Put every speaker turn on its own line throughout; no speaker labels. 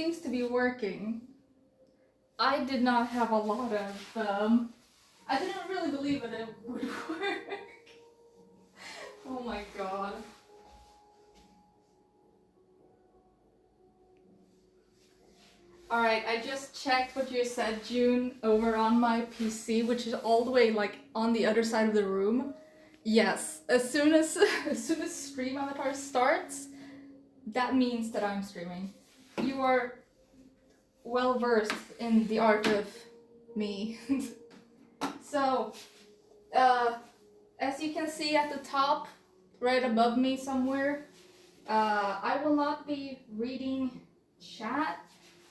seems to be working. I did not have a lot of, I didn't really believe that it would work. Oh my god. Alright, I just checked what you said, June, over on my PC, which is all the way like on the other side of the room. Yes, as soon as stream avatar starts, that means that I'm streaming. You are well versed in the art of me. So, as you can see at the top, right above me somewhere, I will not be reading chat.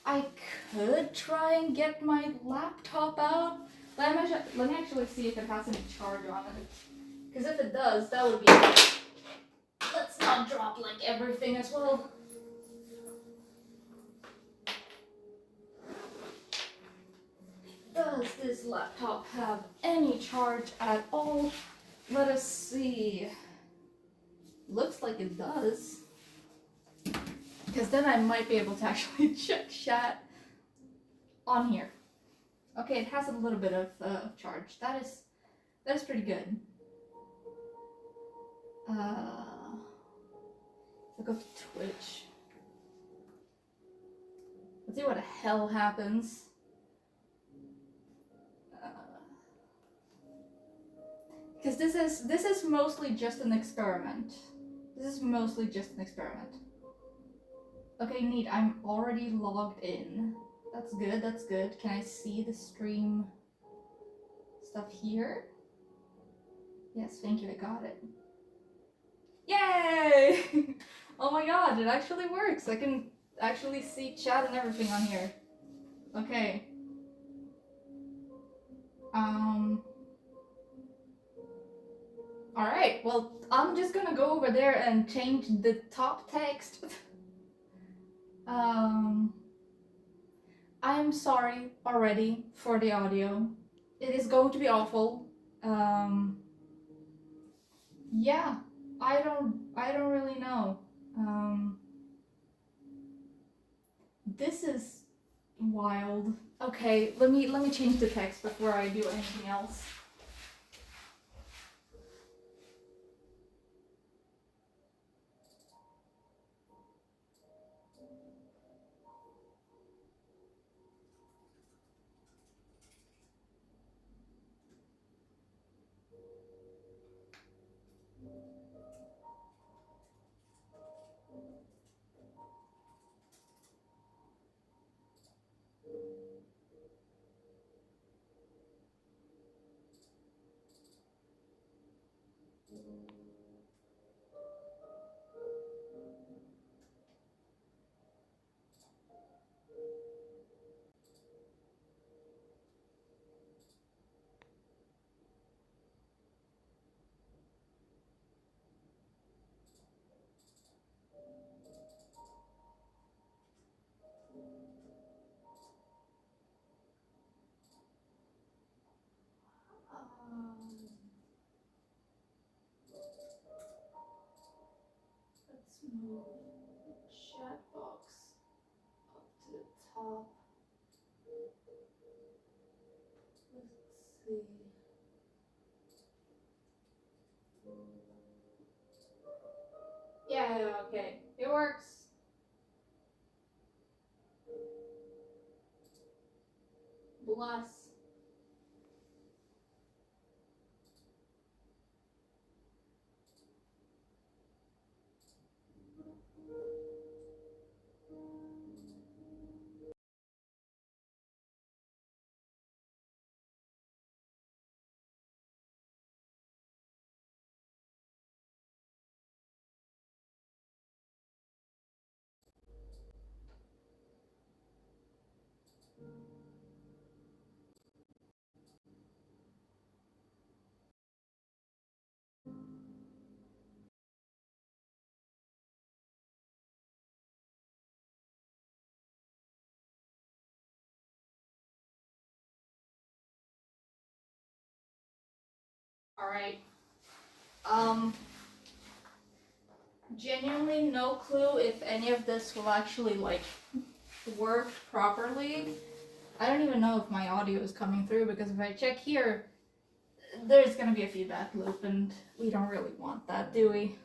I could try and get my laptop out. Let me actually see if it has any charge on it. Because if it does, that would be... Let's not drop like everything as well. Does this laptop have any charge at all? Let us see. Looks like it does. Because then I might be able to actually check chat on here. Okay, it has a little bit of charge. That is pretty good. Let's go to Twitch. Let's see what the hell happens. Because this is mostly just an experiment. This is mostly just an experiment. Okay, neat. I'm already logged in. That's good, that's good. Can I see the stream stuff here? Yes, thank you, I got it. Yay! Oh my god, it actually works. I can actually see chat and everything on here. Okay. Alright, well, I'm just gonna go over there and change the top text. I'm sorry already for the audio. It is going to be awful. Yeah, I don't really know. This is wild. Okay, let me change the text before I do anything else. Let's move the chat box up to the top. Let's see. Yeah, okay. It works. Bless. Alright. Genuinely no clue if any of this will actually like worked properly. I don't even know if my audio is coming through, because if I check here, there's gonna be a feedback loop, and we don't really want that, do we?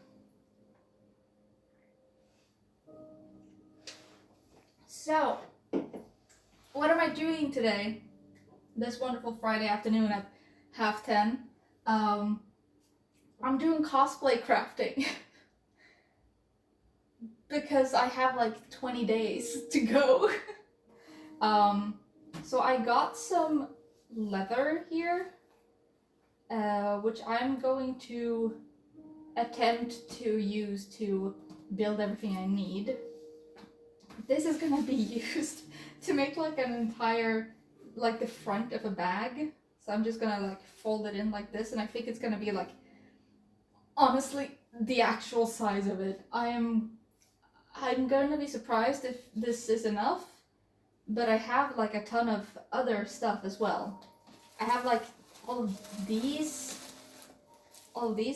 So, what am I doing today? This wonderful Friday afternoon at 10:30. I'm doing cosplay crafting. Because I have like 20 days to go. So I got some leather here, which I'm going to attempt to use to build everything I need. This is gonna be used to make like an entire, like the front of a bag. So I'm just gonna like fold it in like this, and I think it's gonna be like, honestly, the actual size of it. I'm gonna be surprised if this is enough, but I have like a ton of other stuff as well. I have like all of these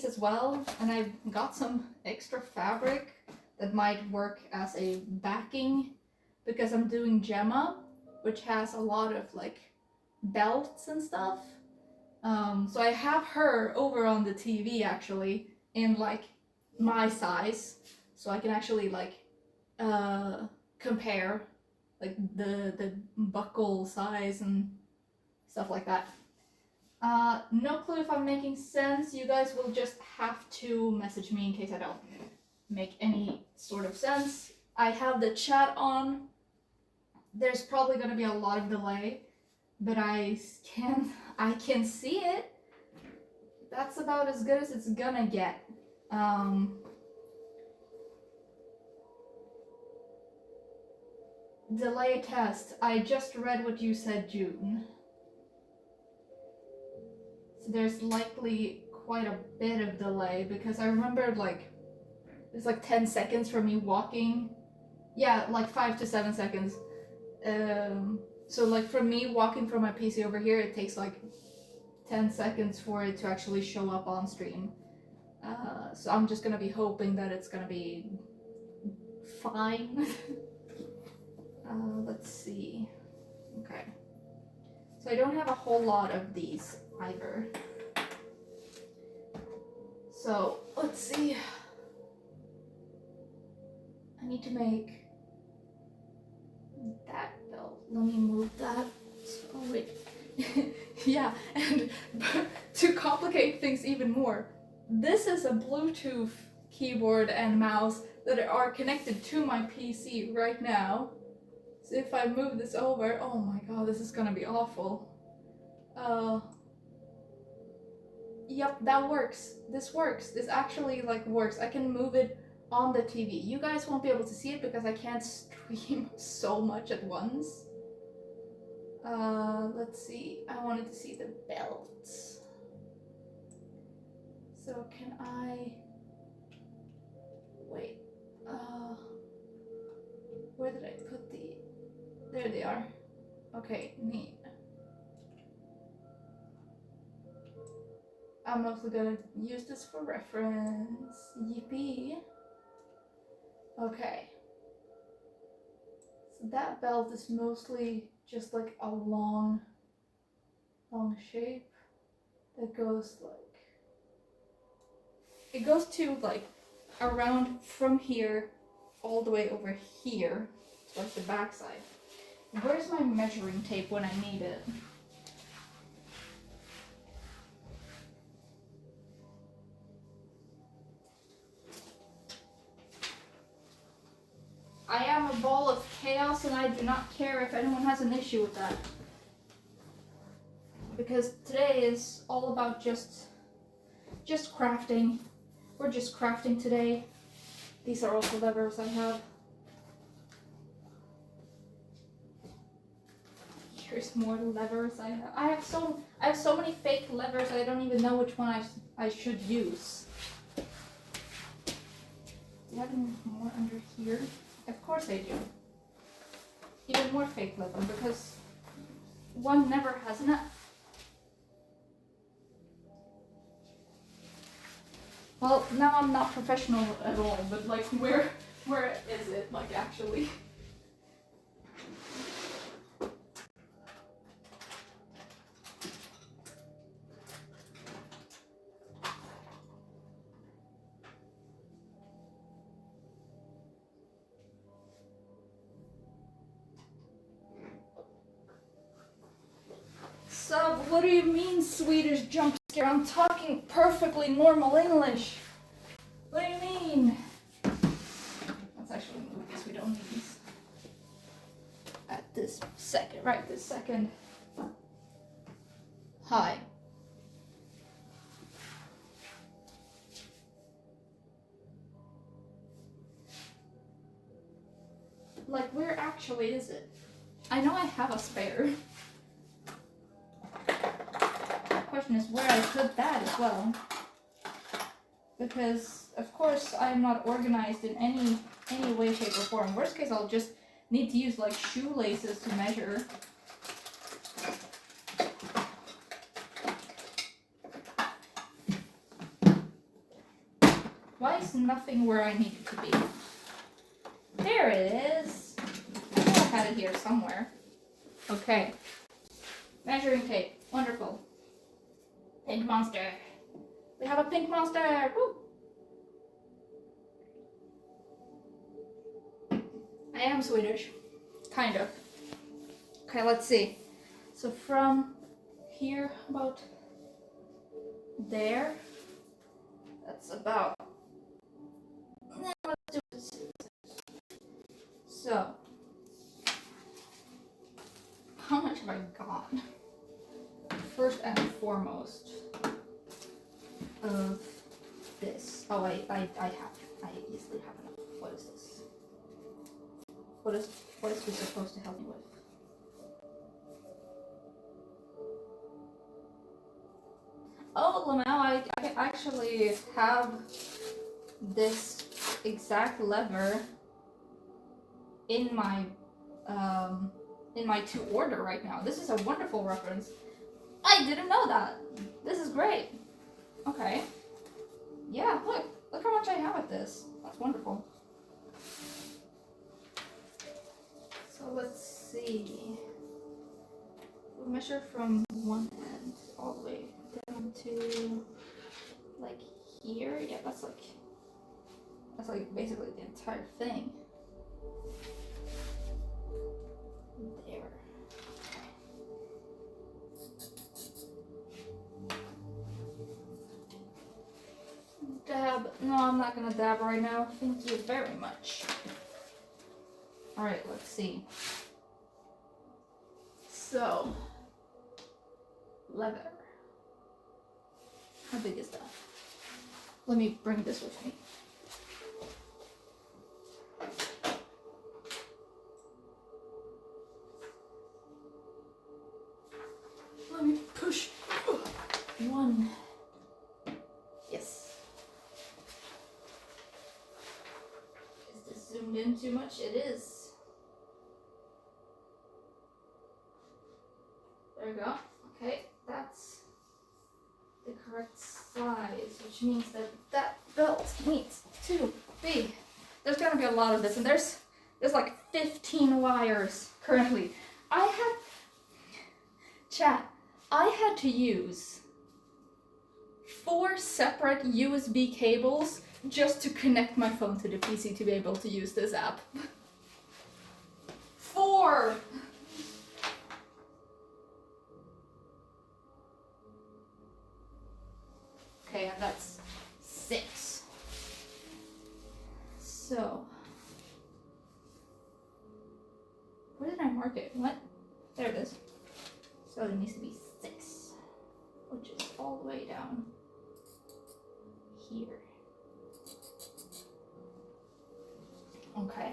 as well, and I've got some extra fabric that might work as a backing, because I'm doing Gemma, which has a lot of like belts and stuff. So I have her over on the TV actually in like my size, so I can actually like compare like the buckle size and stuff like that. No clue if I'm making sense. You guys will just have to message me in case I don't make any sort of sense. I have the chat on. There's probably gonna be a lot of delay, but I can see it. That's about as good as it's gonna get. Delay test. I just read what you said, June. So there's likely quite a bit of delay, because I remember like it's like 10 seconds for me walking. Yeah, like 5 to 7 seconds. So like from me walking from my PC over here, it takes like 10 seconds for it to actually show up on stream. So I'm just gonna be hoping that it's gonna be fine. Let's see. Okay. So I don't have a whole lot of these either. So let's see. I need to make that belt. Let me move that. Oh wait. Yeah, and to complicate things even more, this is a Bluetooth keyboard and mouse that are connected to my PC right now. So if I move this over, oh my god, this is gonna be awful. Yep, that works. This works. This actually like works. I can move it on the TV. You guys won't be able to see it because I can't stream so much at once. Let's see. I wanted to see the belts. So can I... Wait. Where did I put the... There they are. Okay, neat. I'm mostly gonna use this for reference. Yippee. Okay. So that belt is mostly just like a long shape that goes like... It goes to like around from here all the way over here, like the back side. Where's my measuring tape when I need it? I am a ball of chaos, and I do not care if anyone has an issue with that. Because today is all about just crafting. We're just crafting today. These are also levers I have. Here's more levers I have. I have so many fake levers I don't even know which one I should use. Do you have any more under here? Of course I do. Even more fake leather, because one never has enough. Well, now I'm not professional at all, but like where is it, like actually? Sub, what do you mean Swedish jump scare? I'm talking perfectly normal English. What do you mean? That's actually movies, we don't need these. At this second, right this second. Hi. Like, where actually is it? I know I have a spare. The question is where I put that as well. Because, of course, I am not organized in any way, shape, or form. Worst case, I'll just need to use, like, shoelaces to measure. Why is nothing where I need it to be? There it is! I know I had it here somewhere. Okay. Measuring tape. Wonderful. Pink monster. We have a pink monster! Woo! I am Swedish. Kind of. Okay, let's see. So from here about there, that's about... Let's do this. So, how much have I got? First and foremost of this. Oh, I easily have enough. What is this? What is this supposed to help me with? Oh, Lamau, I actually have this exact lever in my to order right now. This is a wonderful reference. I didn't know that. This is great. Okay. Yeah, look how much I have at this. That's wonderful. So let's see. We'll measure from one end all the way down to like here. Yeah, that's like basically the entire thing. There. Dab. No, I'm not gonna dab right now. Thank you very much. Alright, let's see. So, leather. How big is that? Let me bring this with me. Let me push one. Yes. Is this zoomed in too much? It is. There we go. Okay, that's the correct size, which means that that belt needs to be. There's gonna be a lot of this, and there's like 15 wires currently. I had to use 4 separate USB cables just to connect my phone to the PC to be able to use this app. 4! Okay, and that's 6. So, where did I mark it? What? There it is. So it needs to be 6, which is all the way down here. Okay.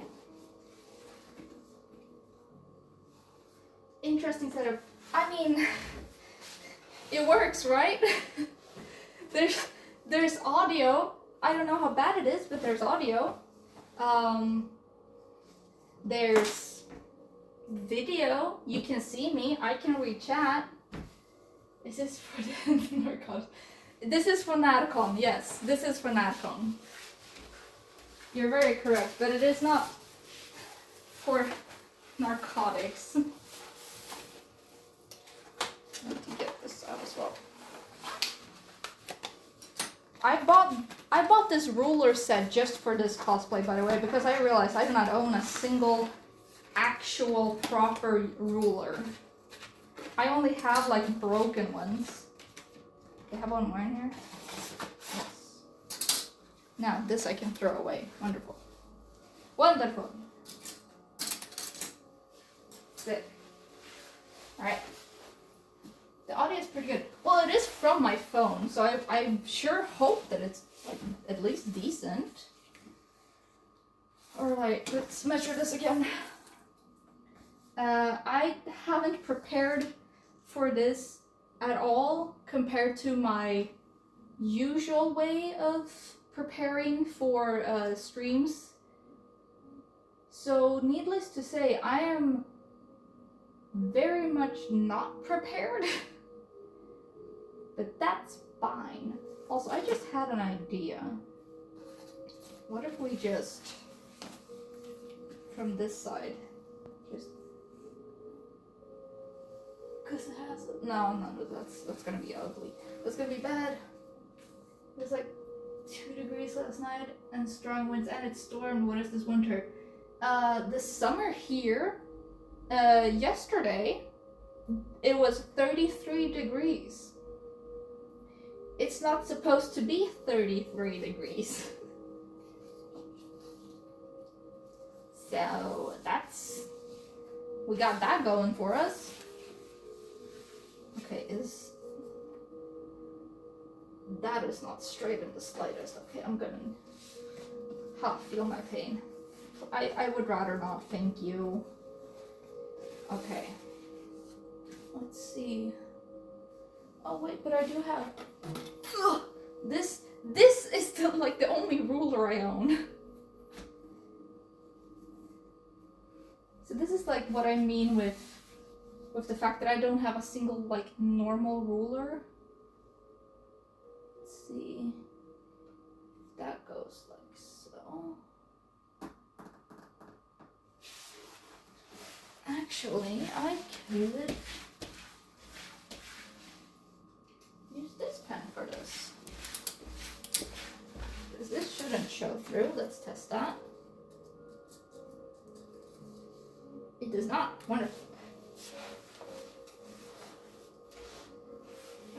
Interesting setup. I mean, it works, right? There's audio. I don't know how bad it is, but there's audio. There's video. You can see me. I can read chat. Is this for the narcotics? This is for Narcon. Yes, this is for Narcon. You're very correct, but it is not for narcotics. I need to get this out as well. I bought this ruler set just for this cosplay, by the way, because I realized I do not own a single actual proper ruler. I only have like broken ones. They have one more in here. Yes. Now this I can throw away. Wonderful. Wonderful. Sick. Alright. The audio is pretty good. Well, it is from my phone, so I sure hope that it's like at least decent. Alright, let's measure this again. I haven't prepared for this at all compared to my usual way of preparing for streams. So needless to say, I am very much not prepared. But that's fine. Also, I just had an idea. What if we just, from this side, just, cause it has, no, that's gonna be ugly. That's gonna be bad. It was like 2 degrees last night and strong winds and it stormed. What is this winter? The summer here, yesterday, it was 33 degrees. It's not supposed to be 33 degrees. So we got that going for us. Okay, that is not straight in the slightest. Okay, I'm gonna feel my pain. I would rather not, thank you. Okay. Let's see. Oh wait, but I do have. Ugh, this is still like the only ruler I own. So this is like what I mean with the fact that I don't have a single like normal ruler. Let's see if that goes like so. Actually, I could use this pen for this. Because this shouldn't show through. Let's test that. It does not. Wonderful.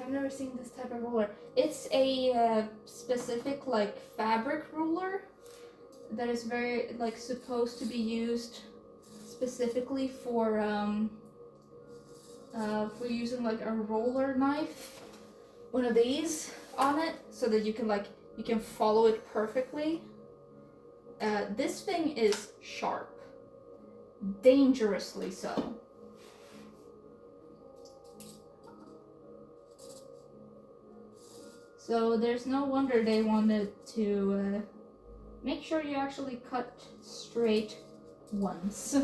I've never seen this type of ruler. It's a specific like fabric ruler that is very like supposed to be used specifically for using like a roller knife, one of these on it, so that you can follow it perfectly. This thing is sharp, dangerously so. So there's no wonder they wanted to make sure you actually cut straight once.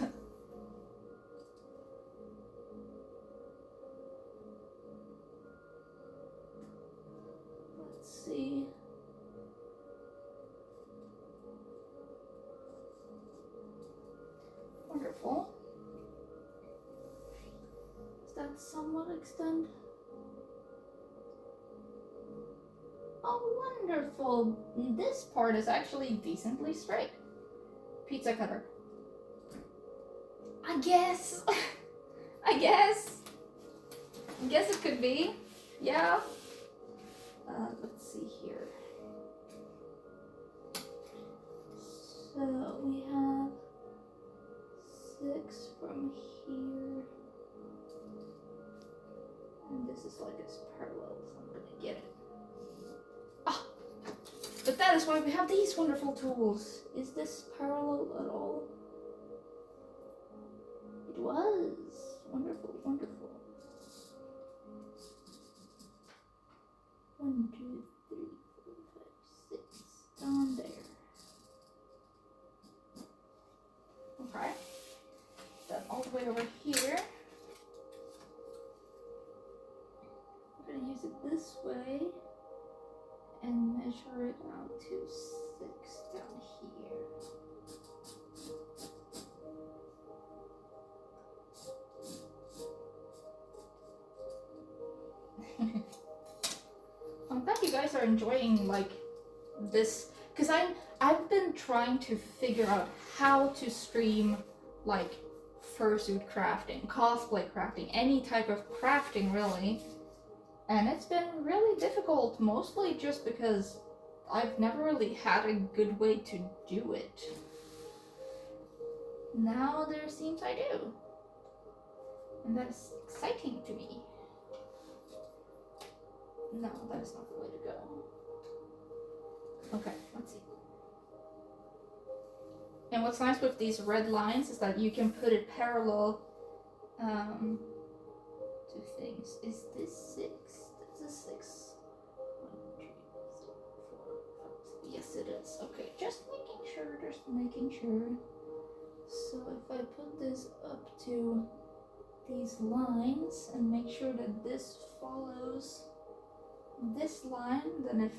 Let's see. Wonderful. Does that somewhat extend? Oh, wonderful. This part is actually decently straight. Pizza cutter. I guess. I guess it could be. Yeah. Let's see here. So we have 6 from here. And this is like it's parallel, so I'm gonna get it. Ah! But that is why we have these wonderful tools. Is this parallel at all? It was. Wonderful, wonderful. 1, 2, 3, 4, 5, 6. Down there. Okay. Then all the way over here. I'm gonna use it this way and measure it out to 6 down here. I'm glad you guys are enjoying like this, because I've been trying to figure out how to stream like fursuit crafting, cosplay crafting, any type of crafting really. And it's been really difficult, mostly just because I've never really had a good way to do it. Now there seems I do. And that is exciting to me. No, that is not the way to go. Okay, let's see. And what's nice with these red lines is that you can put it parallel to things. Is this 6? That's a 6. 1, 2, 3, 4, 5. Yes, it is. Okay, just making sure, So if I put this up to these lines and make sure that this follows this line, then if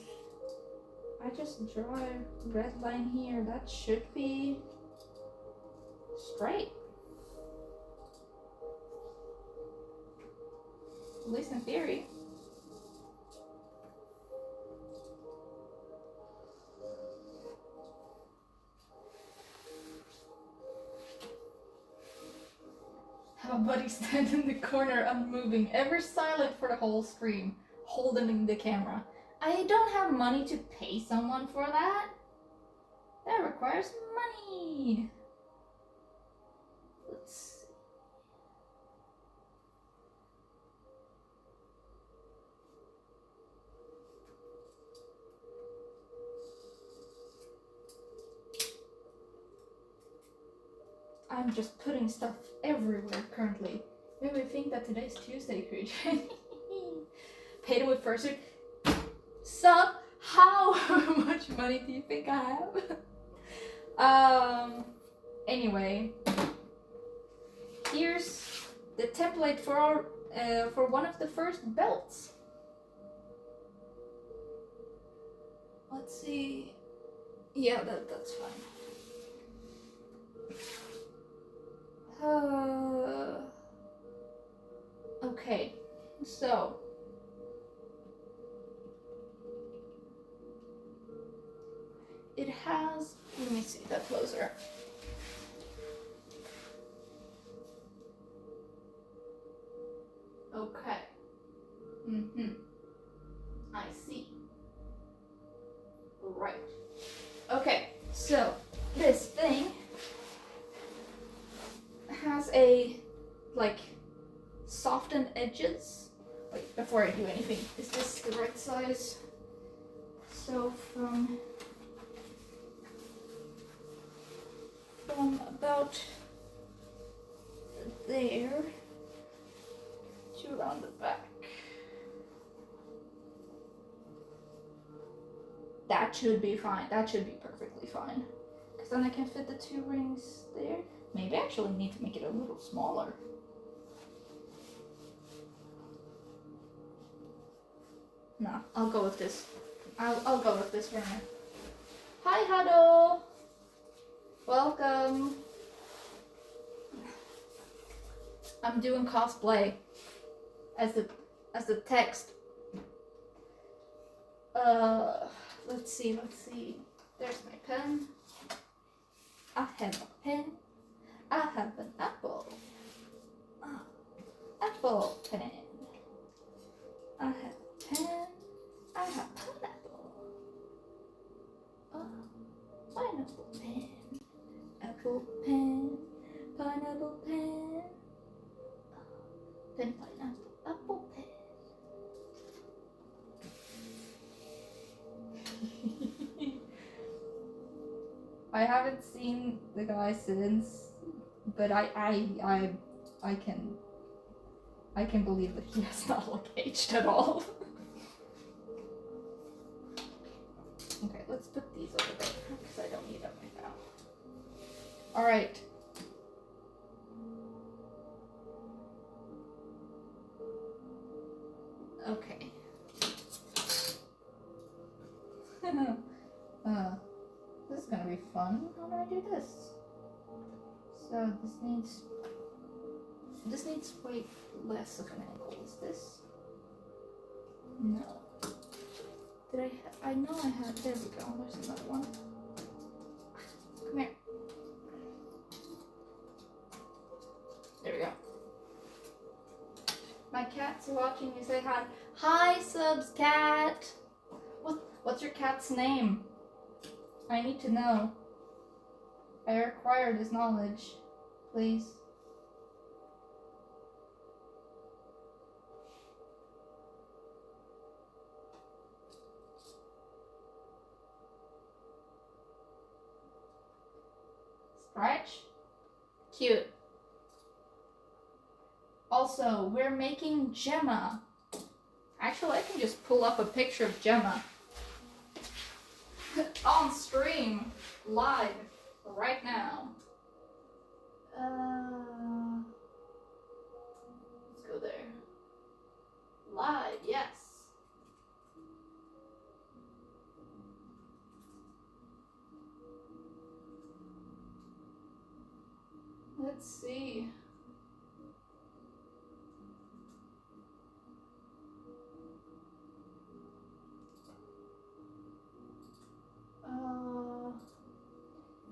I just draw a red line here, that should be straight. At least in theory. Have a buddy stand in the corner unmoving, ever silent for the whole stream, holding the camera. I don't have money to pay someone for that. That requires money. Let's see. I'm just putting stuff everywhere currently. Maybe I think that today's Tuesday, creation. Paid with fursuit. Sup? How much money do you think I have? Anyway, here's the template for our for one of the first belts. Let's see. Yeah, that's fine. Okay, so it has, let me see that closer. Okay. I see. Right. Okay, so this thing has a, like, softened edges. Wait, before I do anything, is this the right size? So from about there to around the back. That should be fine. That should be perfectly fine. Because then I can fit the 2 rings there. Maybe I actually need to make it a little smaller. Nah, I'll go with this. I'll go with this for now. Hi, Huddle! Welcome. I'm doing cosplay as the text. Let's see. There's my pen. I have a pen. I have an apple. Apple pen. I have a pen. I have pineapple. Pineapple pen. Apple pen. Pineapple pen. Then pineapple. Apple pen. I haven't seen the guy since, but I can believe that he has not looked aged at all. Okay, let's put these over there because I don't need them right now. All right. Okay. This is gonna be fun. How do I do this? So this needs way less of an angle. Is this? No. Did I know I had, there we go, there's another one. Come here. My cat's watching you say hi. Hi, Subs Cat. What's your cat's name? I need to know. I require this knowledge, please. Stretch? Cute. Also, we're making Gemma. Actually, I can just pull up a picture of Gemma. On stream. Live. Right now. Let's go there. Live, yes. Let's see.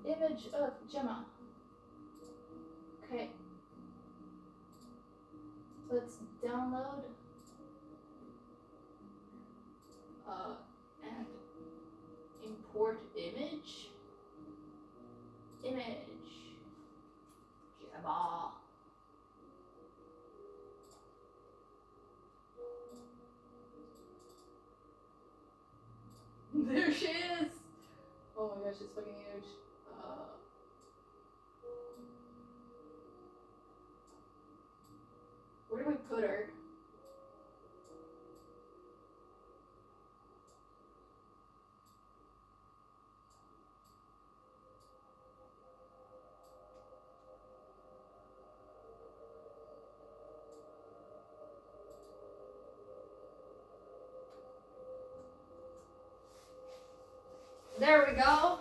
Image of Gemma. Okay. Let's download. And import image. Image. Gemma. There she is! Oh my gosh, it's fucking huge. Where do we put her? There we go.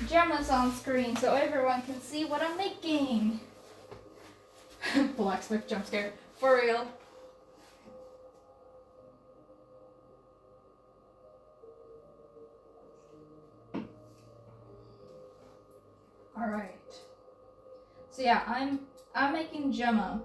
Gemma's on screen so everyone can see what I'm making. Blacksmith jump scare. For real. Alright. So yeah, I'm making Gemma.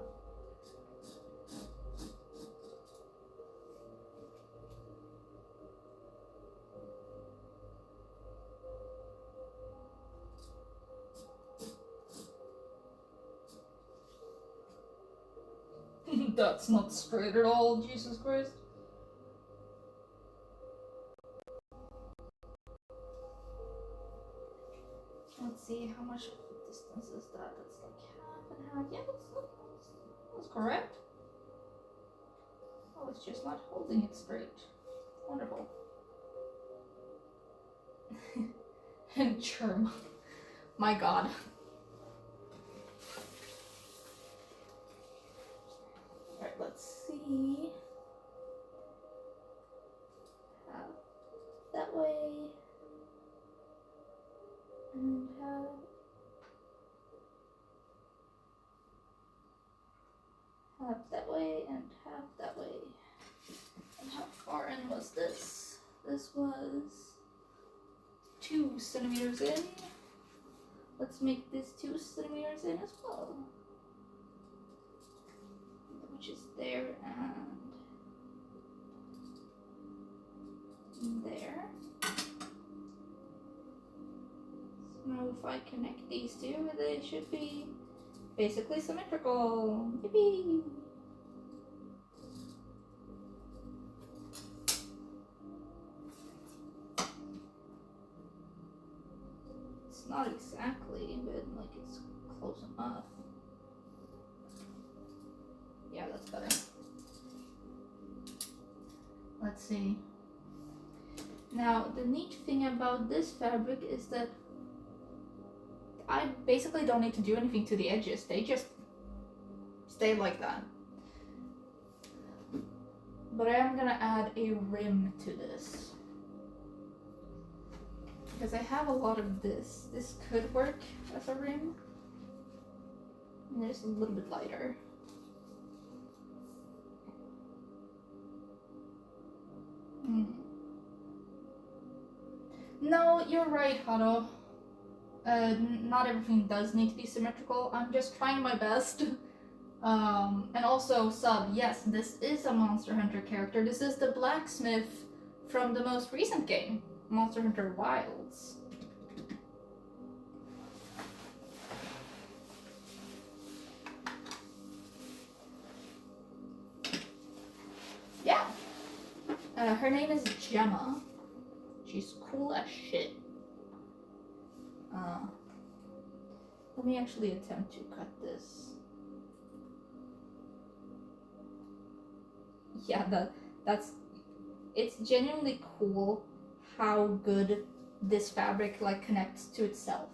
That's not straight at all, Jesus Christ. Let's see, how much distance is that? That's like half and half. Yeah, that's correct. Oh, it's just not holding it straight. Wonderful. And germ. My god. Alright, let's see. That way. And half that way and half that way. And how far in was this? This was 2 centimeters in. Let's make this 2 centimeters in as well. Which is there and there. So now if I connect these two, they should be basically symmetrical. Yippee! It's not exactly, but like it's close enough. Yeah, that's better. Let's see. Now, the neat thing about this fabric is that I basically don't need to do anything to the edges. They just stay like that. But I am gonna add a rim to this. Because I have a lot of this. This could work as a rim. And it's a little bit lighter. No, you're right, Hado. Not everything does need to be symmetrical. I'm just trying my best. And also sub, yes, this is a Monster Hunter character. This is the blacksmith from the most recent game, Monster Hunter Wilds. Yeah. Her name is Gemma. She's cool as shit. Let me actually attempt to cut this. Yeah, it's genuinely cool how good this fabric like connects to itself.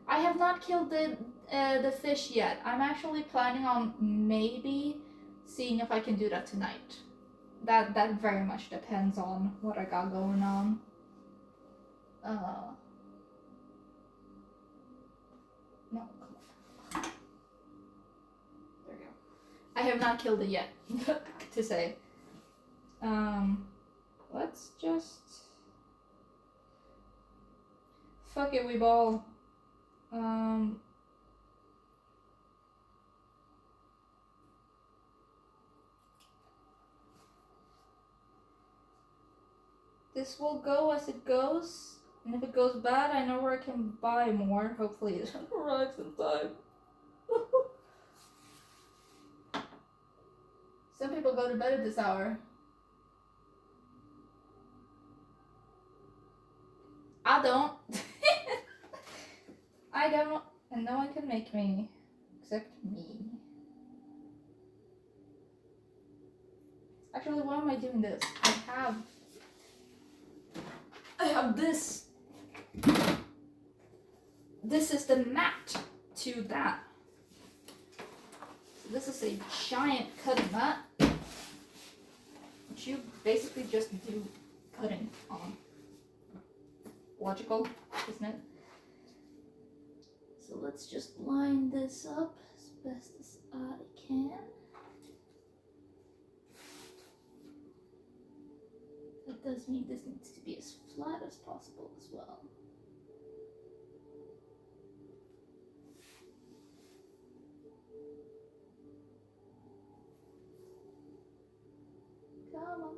I have not killed the fish yet. I'm actually planning on maybe seeing if I can do that tonight. That very much depends on what I got going on. No, come on. There we go. I have not killed it yet, to say. Let's just... Fuck it, we ball. This will go as it goes, and if it goes bad, I know where I can buy more. Hopefully it arrives in time. Some people go to bed at this hour. I don't. I don't, and no one can make me, except me. Actually, why am I doing this? I have this. This is the mat to that. So this is a giant cutting mat, which you basically just do cutting on. Logical, isn't it? So let's just line this up as best as I can. That does mean this needs to be as flat as possible as well. Come on.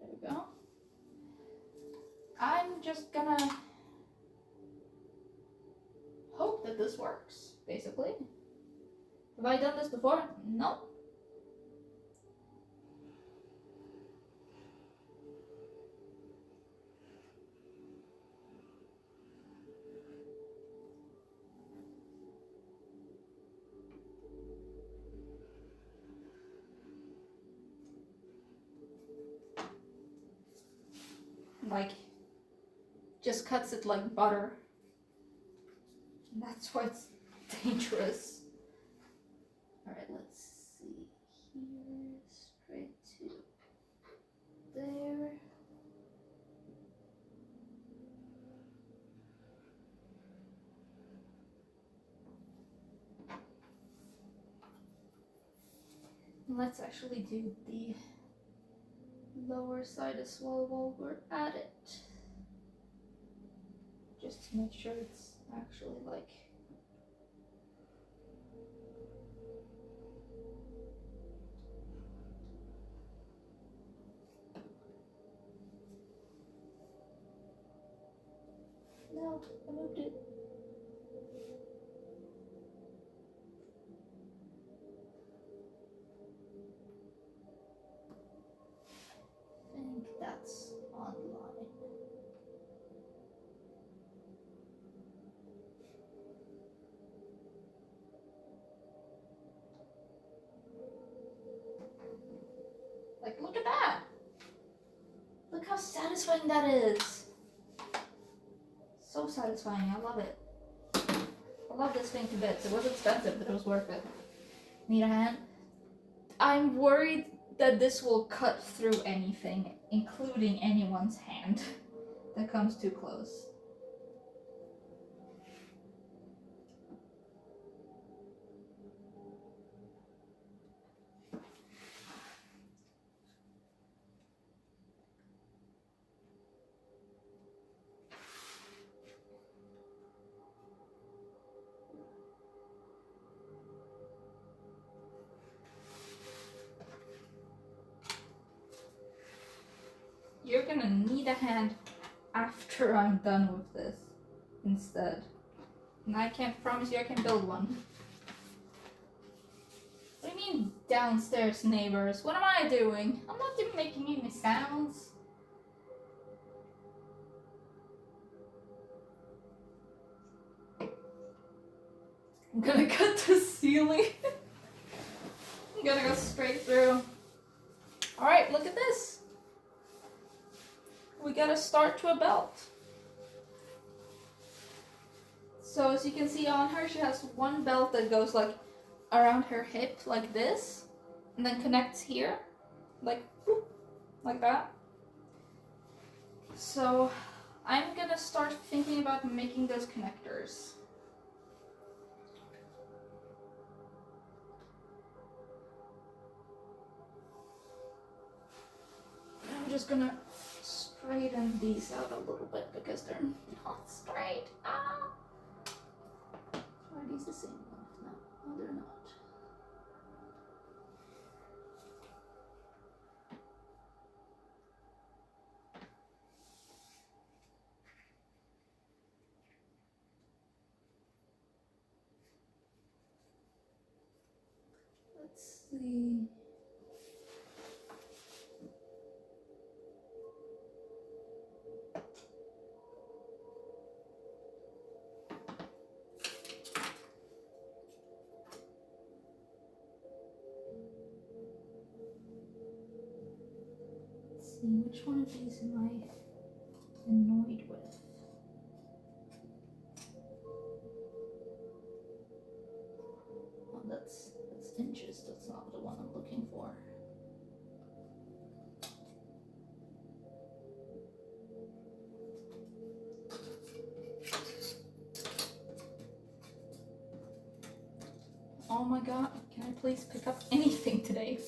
There we go. I'm just gonna hope that this works, basically. Have I done this before? No. Like, just cuts it like butter. That's why it's dangerous. Alright, let's see here. Straight to there. Let's actually do the lower side as well while we're at it. Just to make sure it's actually like... No, I moved it. I think that's online. Like, look at that! Look how satisfying that is! So satisfying, I love it. I love this thing to bits. It was expensive, but it was worth it. Need a hand? I'm worried that this will cut through anything, including anyone's hand that comes too close. gonna need a hand after I'm done with this instead. And I can't promise you I can build one. What do you mean downstairs neighbors? What am I doing? I'm not even making any sounds. I'm gonna cut the ceiling. I'm gonna go straight through. Alright, look at this. We got a start to a belt. So as you can see on her, she has one belt that goes like around her hip like this, and then connects here, like boop, like that. So I'm gonna start thinking about making those connectors. I'm just gonna straighten these out a little bit because they're not straight. Ah! Are these the same length? No, they're not. Let's see. Which one of these am I annoyed with? Oh, that's inches. That's not the one I'm looking for. Oh my god, can I please pick up anything today?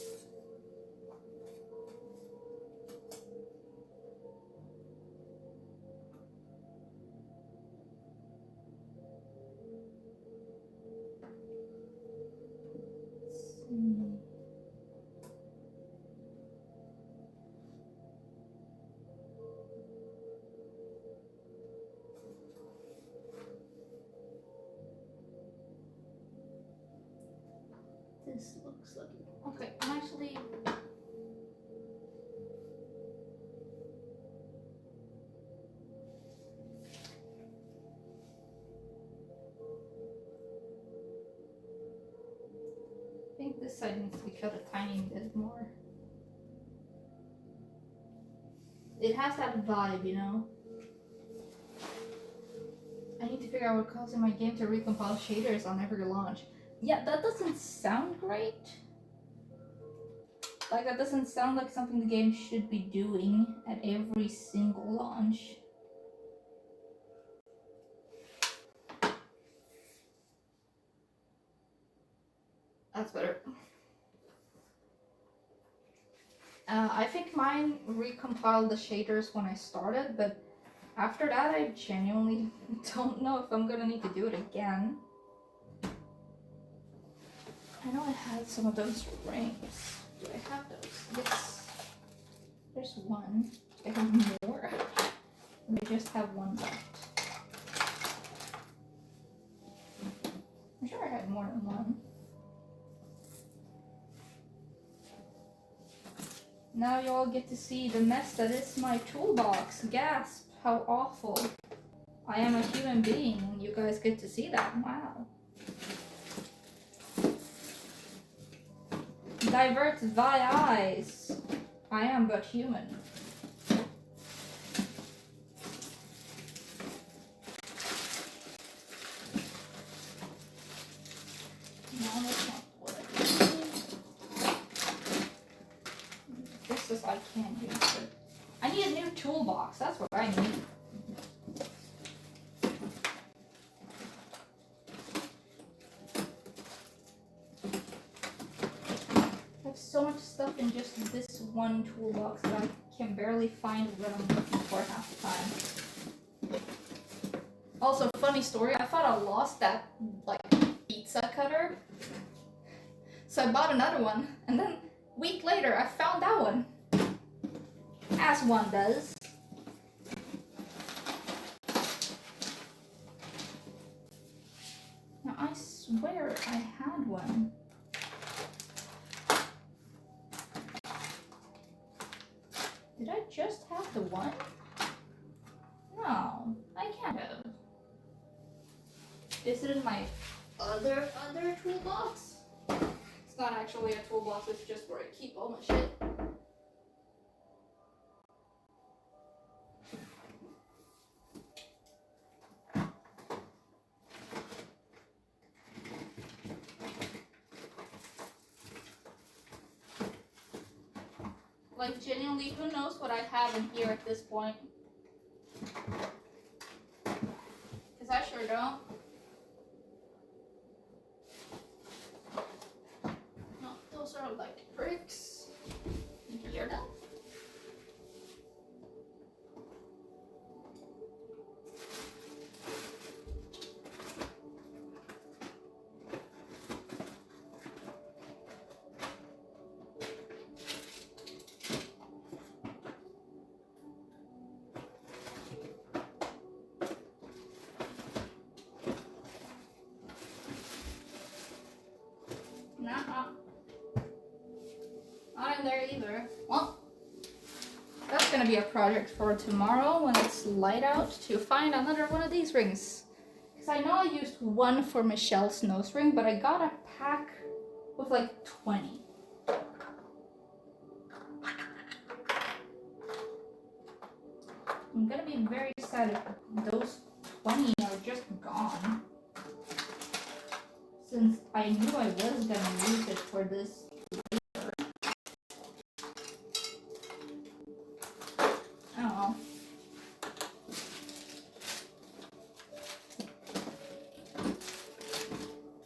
This looks like it. Okay, I'm actually. I think this side needs to be cut a tiny bit more. It has that vibe, you know? I need to figure out what causing my game to recompile shaders on every launch. Yeah, that doesn't sound great. Like, that doesn't sound like something the game should be doing at every single launch. That's better. I think mine recompiled the shaders when I started, but after that I genuinely don't know if I'm gonna need to do it again. I know I had some of those rings. Do I have those? Yes. There's one. I have more. I just have one left. I'm sure I had more than one. Now you all get to see the mess that is my toolbox. Gasp, how awful. I am a human being and you guys get to see that. Wow. Divert thy eyes. I am but human. No, that's not what I need. Just as I can use it. I need a new toolbox. That's what I need. So much stuff in just this one toolbox that I can barely find what I'm looking for half the time. Also, funny story, I thought I lost that, like, pizza cutter. So I bought another one, and then a week later I found that one. As one does. swear I had one. Did I just have the one? No, I can't have. Is it in my other toolbox? It's not actually a toolbox, it's just where I keep all my shit. Like, genuinely, who knows what I have in here at this point? Because I sure don't. No, those are like bricks. You hear them? Nuh-uh. Not in there either. Well, that's gonna be a project for tomorrow when it's light out to find another one of these rings. Because I know I used one for Michelle's nose ring, but I got a pack with like 20. I'm gonna be very sad if those 20 are just gone. Since I knew I was gonna use it for this later. I don't know.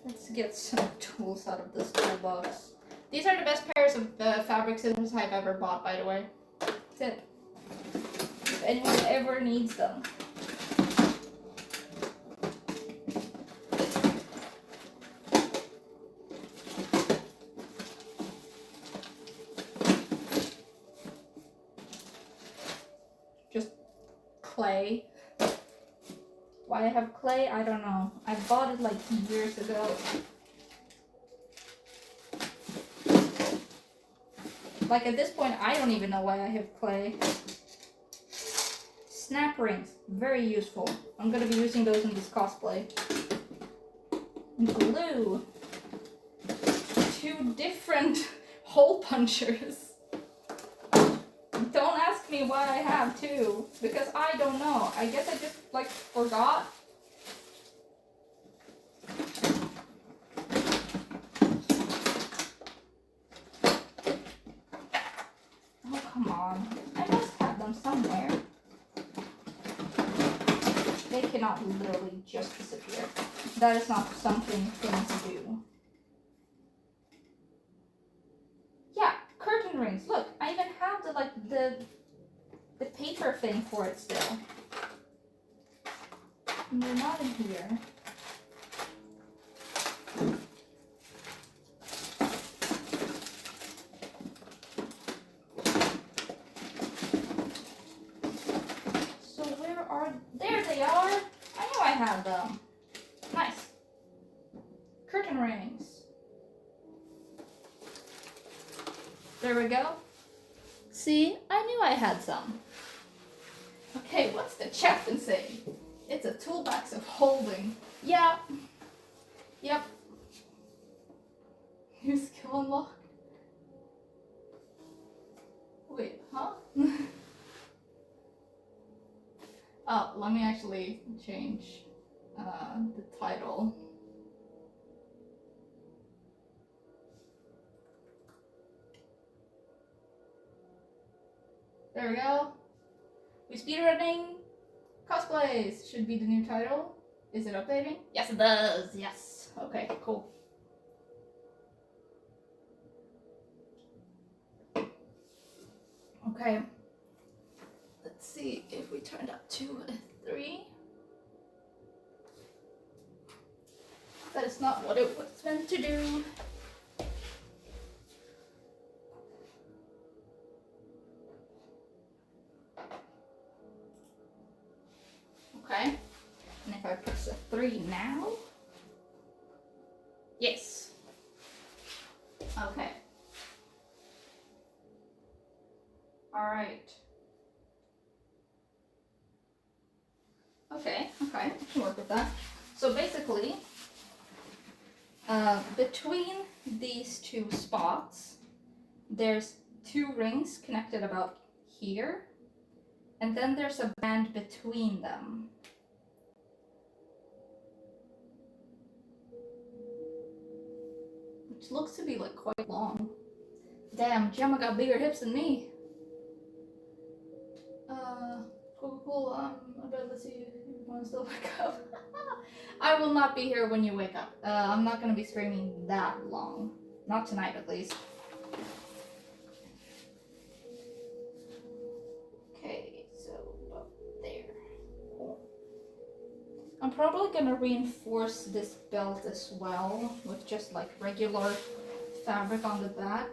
Let's get some tools out of this toolbox. These are the best pairs of fabric scissors I've ever bought, by the way. That's it. If anyone ever needs them. Just clay. Why I have clay, I don't know. I bought it like years ago. Like at this point, I don't even know why I have clay. Snap rings, very useful. I'm gonna be using those in this cosplay. Glue. 2 different hole punchers. Don't ask me why I have 2, because I don't know. I guess I just like forgot. Oh, come on. I must have them somewhere. They cannot literally just disappear. That is not something to do. Yeah, curtain rings. Look, I even have the paper thing for it still. And they're not in here. So where are... There they are! I knew I had them. Nice. Curtain rings. There we go. See, I knew I had some. Okay, what's the chat been saying? It's a toolbox of holding. Yeah. Yep. New skill unlocked. Wait, huh? Oh, let me actually change the title. There we go. We speedrunning cosplays should be the new title. Is it updating? Yes, it does. Yes. Okay, cool. Okay. Let's see if we turned up 2 and 3. That is not what it was meant to do. Okay. And if I press a 3 now, with that. So basically, between these two spots, there's two rings connected about here, and then there's a band between them. Which looks to be like quite long. Damn, Gemma got bigger hips than me. Cool, ability, you want to still wake up? I will not be here when you wake up. I'm not gonna be streaming that long. Not tonight, at least. Okay, so about there. Cool. I'm probably gonna reinforce this belt as well with just like regular fabric on the back,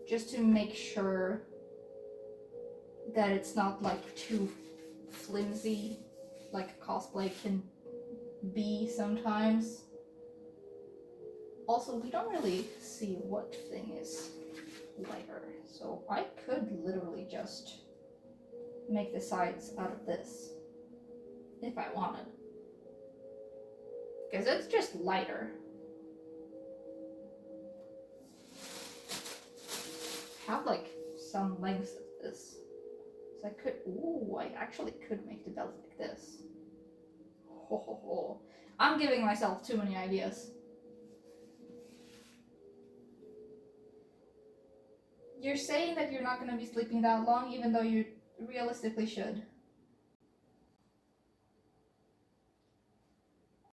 just to make sure that it's not like too flimsy like cosplay can be sometimes. Also, we don't really see what thing is lighter, so I could literally just make the sides out of this if I wanted, because it's just lighter. I have like some lengths of this, so I could, ooh, I actually could make the belt like this. Ho ho ho. I'm giving myself too many ideas. You're saying that you're not going to be sleeping that long, even though you realistically should.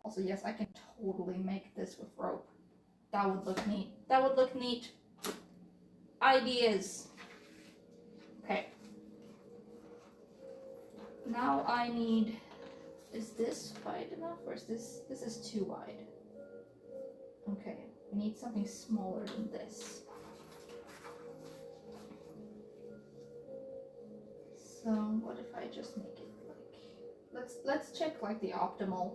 Also, yes, I can totally make this with rope. That would look neat. That would look neat. Ideas. Okay. Now I need... Is this wide enough, or is this... This is too wide. Okay, we need something smaller than this. So what if I just make it like... Let's check like the optimal.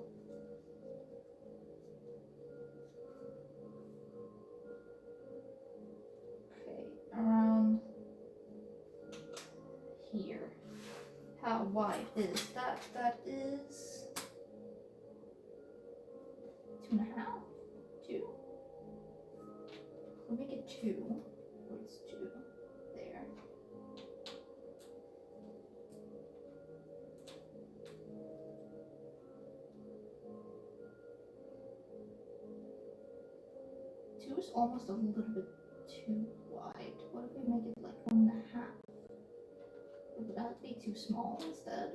Okay, around here. How wide is that? That is 2.5? 2? We'll make it 2. Where's 2? There. Two is almost a little bit too wide. What if we make it like 1.5? Would that be too small instead?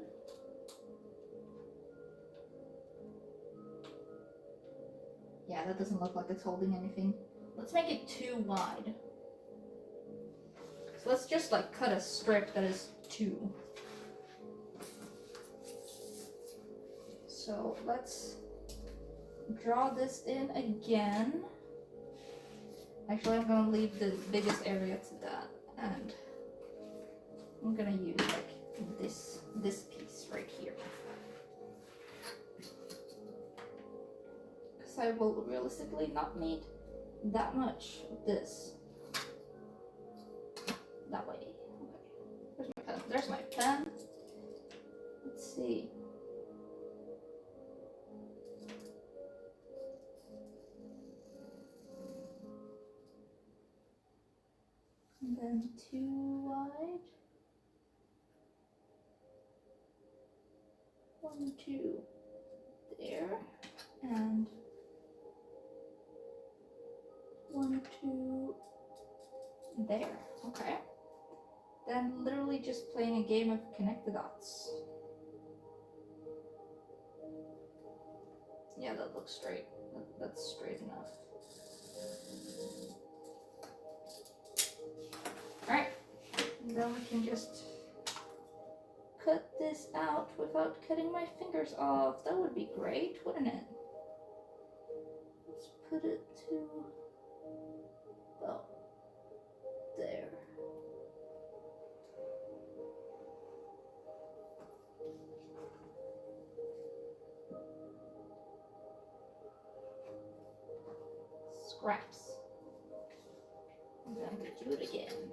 Yeah, that doesn't look like it's holding anything. Let's make it too wide. So let's just like cut a strip that is 2. So let's draw this in again. Actually, I'm gonna leave the biggest area to that, and I'm gonna use like this piece right here. Because I will realistically not need that much of this. That way. Okay. Where's my pen? There's my pen. Let's see. And then too wide. 1, 2. There. And 1, 2. There. Okay. Then literally just playing a game of connect the dots. Yeah, that looks straight. That's straight enough. Alright. And then we can just cut this out without cutting my fingers off. That would be great, wouldn't it? Let's put it to about there. Scraps. And then we do it again.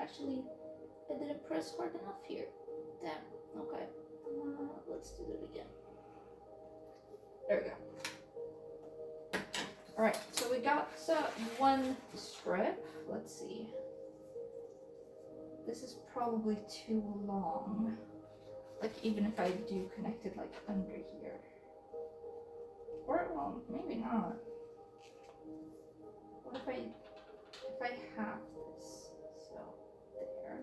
actually, I didn't press hard enough here. Damn, okay. Let's do it again. There we go. Alright, so we got one strip. Let's see. This is probably too long. Like, even if I do connect it, like, under here. Or, well, maybe not. What if I have this? So, there.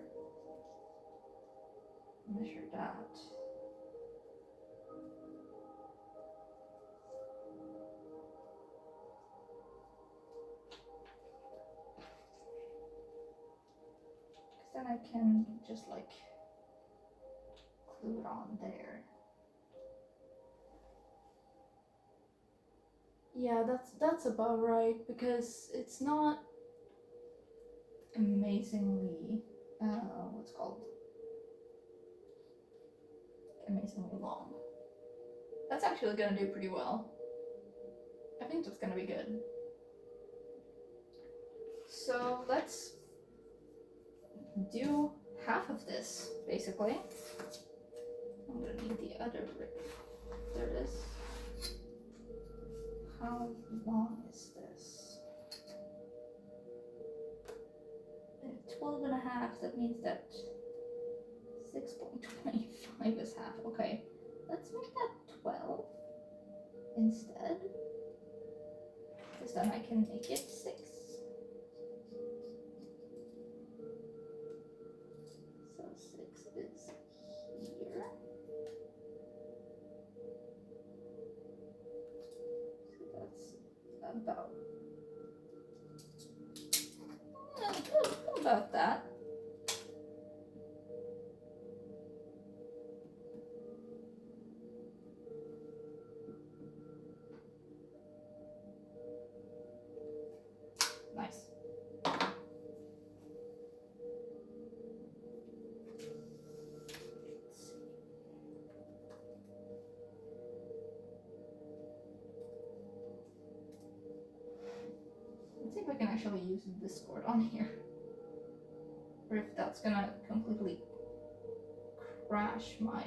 Measure that. Because then I can just, like, glue it on there. Yeah, that's about right, because it's not amazingly, what's it called? Amazingly long. That's actually gonna do pretty well. I think that's gonna be good. So let's do half of this, basically. I'm gonna need the other rip. There it is. How long is this? 12 and a half, that means that 6.25 is half. Okay, let's make that 12 instead. Because then I can make it 6. So 6 is here. About that. Nice. Let's see if I can actually use Discord on here. Or if that's gonna completely crash my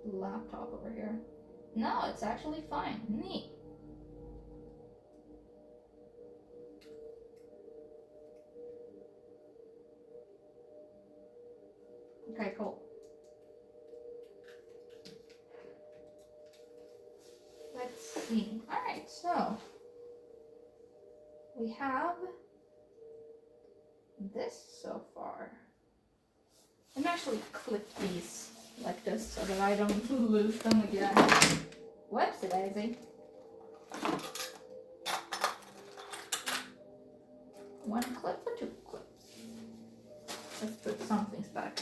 laptop over here. No, it's actually fine. Neat. Okay, cool. Let's see. Alright, so we have this so far. I'm actually clip these like this so that I don't lose them again. Whoopsie daisy. One clip or 2 clips? Let's put some things back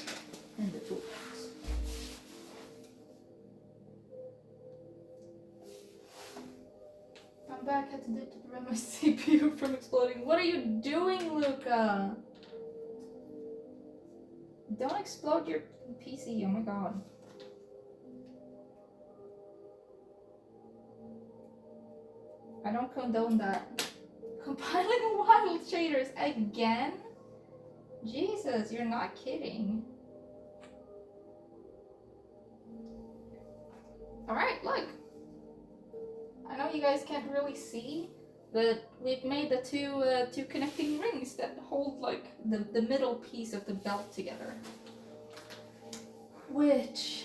in the toolbox. I'm back, had to do it to prevent my CPU from exploding. What are you doing, Luca? Don't explode your PC, oh my god. I don't condone that. Compiling wild shaders again? Jesus, you're not kidding. Alright, look. I know you guys can't really see, but we've made the two connecting rings that hold like the middle piece of the belt together. Which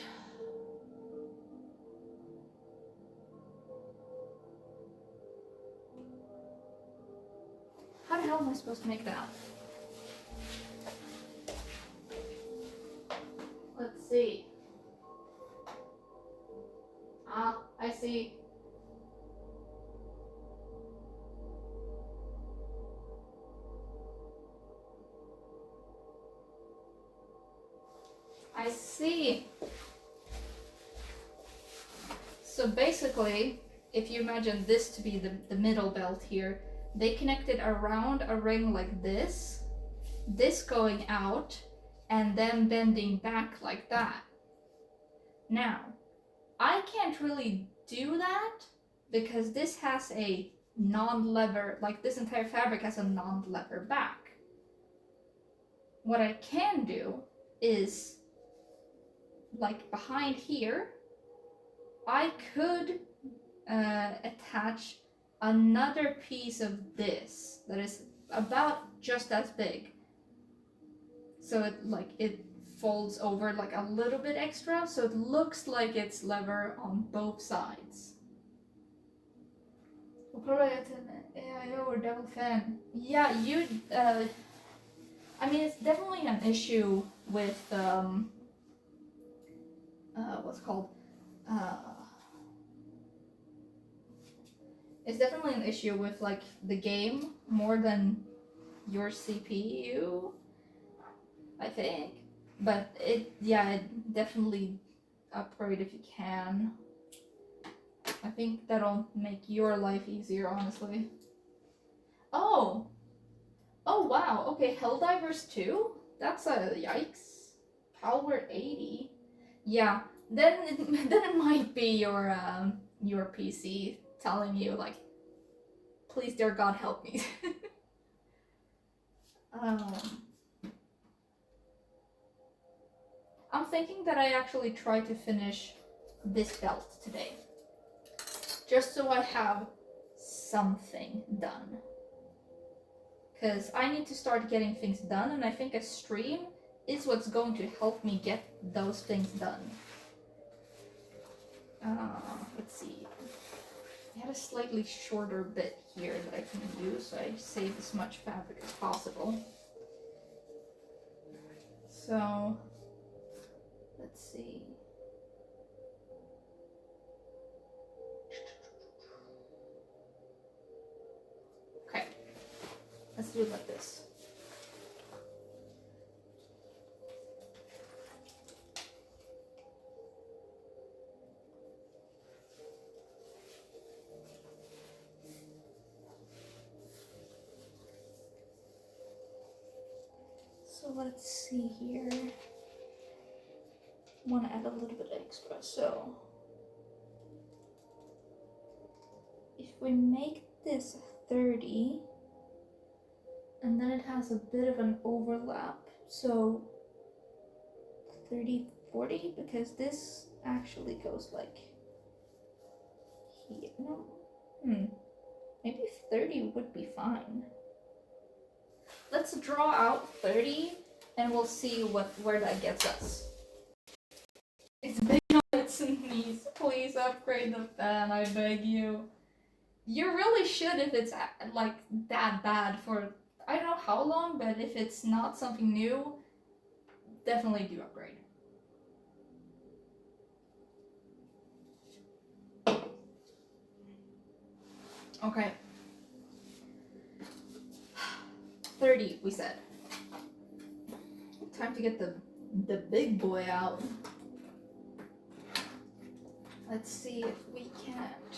how the hell am I supposed to make that? Let's see. Ah, I see. I see. So basically, if you imagine this to be the middle belt here, they connected around a ring like this going out, and then bending back like that. Now, I can't really do that because this has a non-lever, like this entire fabric has a non-lever back. what I can do is, like behind here, I could attach another piece of this that is about just as big. So it folds over like a little bit extra, so it looks like it's leather on both sides. AIO or Devil Fan. Yeah, I mean, it's definitely an issue with what's called it's definitely an issue with like the game more than your CPU, I think. But it definitely upgrade if you can. I think that'll make your life easier, honestly. Oh wow, okay, Helldivers 2? That's a yikes. Power 80. Yeah, then it might be your PC telling you like, please dear God help me. I'm thinking that I actually try to finish this belt today. Just so I have something done. Because I need to start getting things done, and I think a stream is what's going to help me get those things done. Let's see. I had a slightly shorter bit here that I can use, so I save as much fabric as possible. So, let's see. Okay, let's do it like this. So let's see here. I want to add a little bit extra, so if we make this 30, and then it has a bit of an overlap, so 30, 40, because this actually goes like here. No, maybe 30 would be fine. Let's draw out 30 and we'll see where that gets us. It's big on its knees. Please upgrade the fan, I beg you. You really should if it's like that bad for I don't know how long, but if it's not something new, definitely do upgrade. Okay. 30, we said. Time to get the big boy out. Let's see if we can't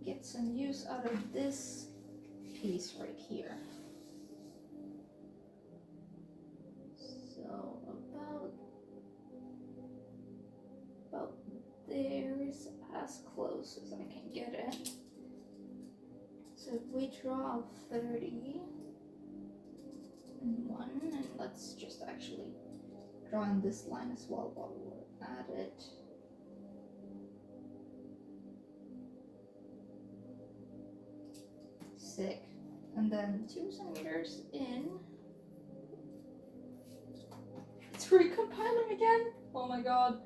get some use out of this piece right here. So about there is as close as I can get it. So if we draw out 30 and 1, and let's just actually draw in this line as well while we're at it. Sick. And then 2 centimeters in. It's recompiling again? Oh my god.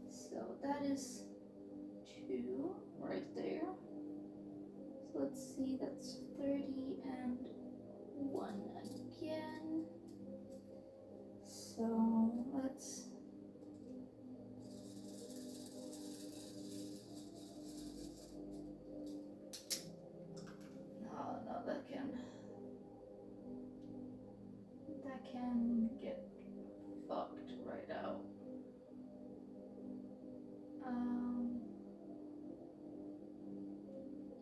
So that is 2 right there. So let's see, that's 30 and 1 again. So let's no, that can get fucked right out.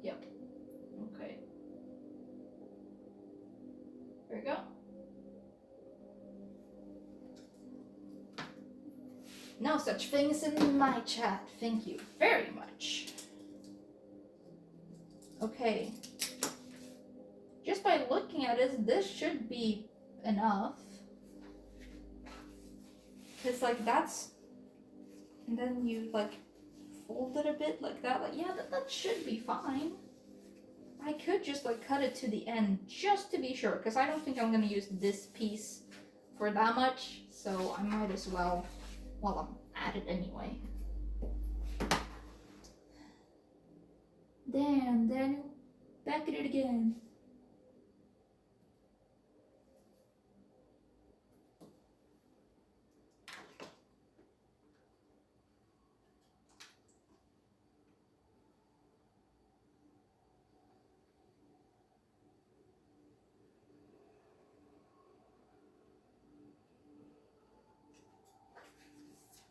Yep. Okay. There we go. No such things in my chat. Thank you very much. Okay. this should be enough. Cause like that's, and then you like fold it a bit like that. Like yeah, that should be fine. I could just like cut it to the end just to be sure, because I don't think I'm gonna use this piece for that much, so I might as well while I'm at it anyway. Damn, Daniel, back at it again.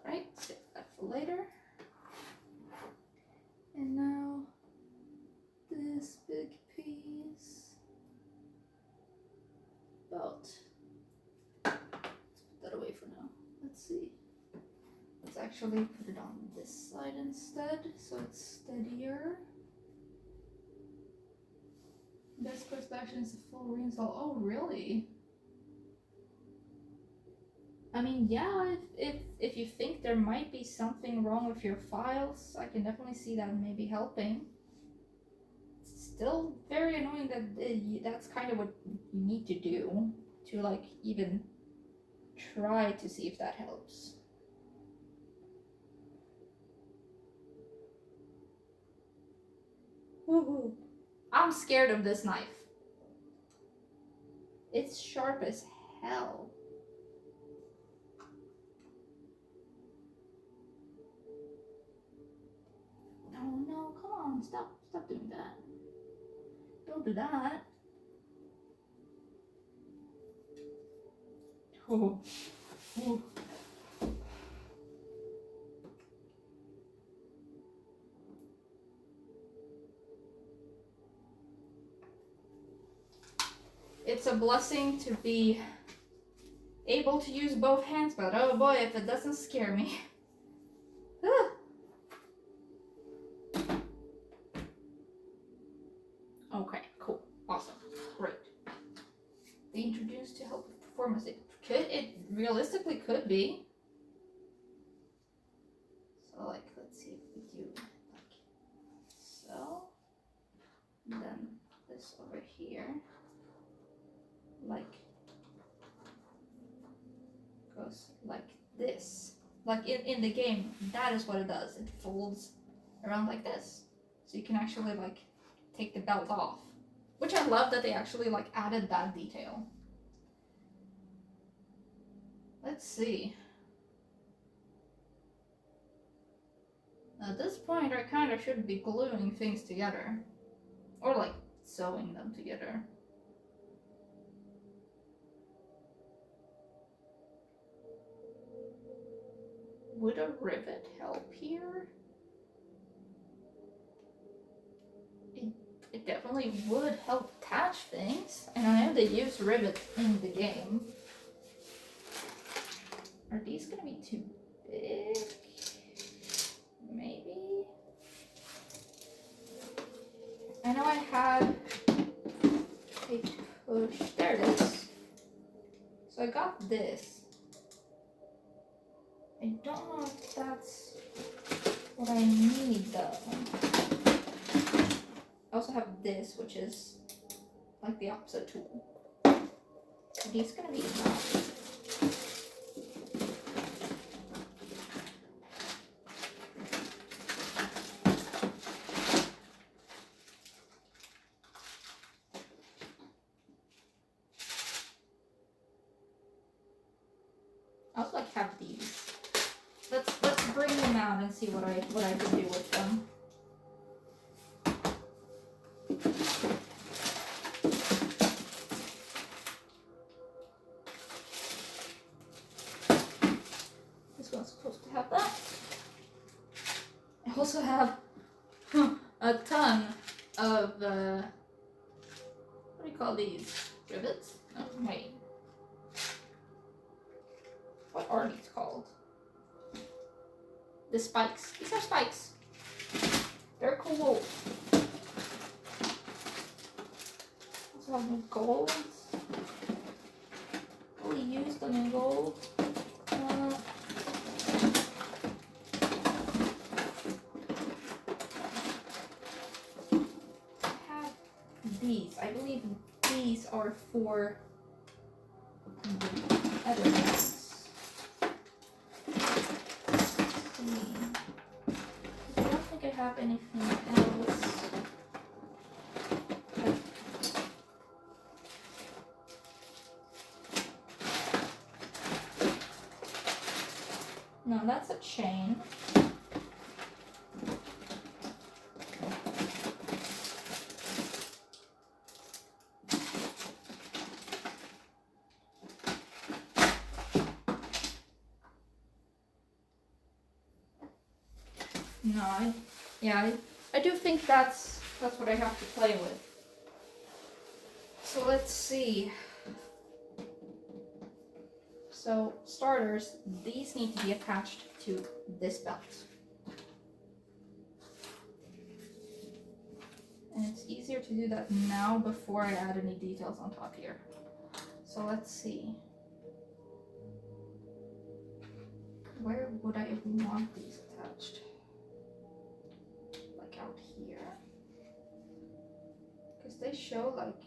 Right, save that for later. And now this big piece. About. Let's put that away for now. Let's see. Let's actually put it on this side instead, so it's steadier. Best course of action is a full reinstall. Oh, really? I mean, yeah, if you think there might be something wrong with your files, I can definitely see that maybe helping. It's still very annoying that that's kind of what you need to do to like even try to see if that helps. Woohoo! I'm scared of this knife. It's sharp as hell. Oh no, come on, stop doing that. Don't do that. Oh. Oh. It's a blessing to be able to use both hands, but oh boy, if it doesn't scare me. Okay, cool, awesome, great. They introduced to help with performance. It realistically could be. So like, let's see if we do like so. And then this over here, like goes like this. Like in the game, that is what it does. It folds around like this. So you can actually like take the belt off. Which I love that they actually like added that detail. Let's see. At this point, I kind of should be gluing things together. Or like sewing them together. Would a rivet help here? It definitely would help attach things. And I know they use rivets in the game. Are these gonna be too big? Maybe? I know I had a push. There it is. So I got this. I don't know if that's what I need though. I also have this, which is like the opposite tool. Are these gonna be enough? I also like have these. Let's bring them out and see what I can do with them. This one's supposed to have that. I also have a ton of what do you call these? Rivets? No, wait. What are these called? The spikes. These are spikes. They're cool. Also have gold. the gold. I have these. I believe these are for the other ones. I don't think I have anything else. No, that's a chain. No, I do think that's what I have to play with. So let's see. So starters, these need to be attached to this belt. And it's easier to do that now before I add any details on top here. So let's see. Where would I want these attached? Like out here? Because they show like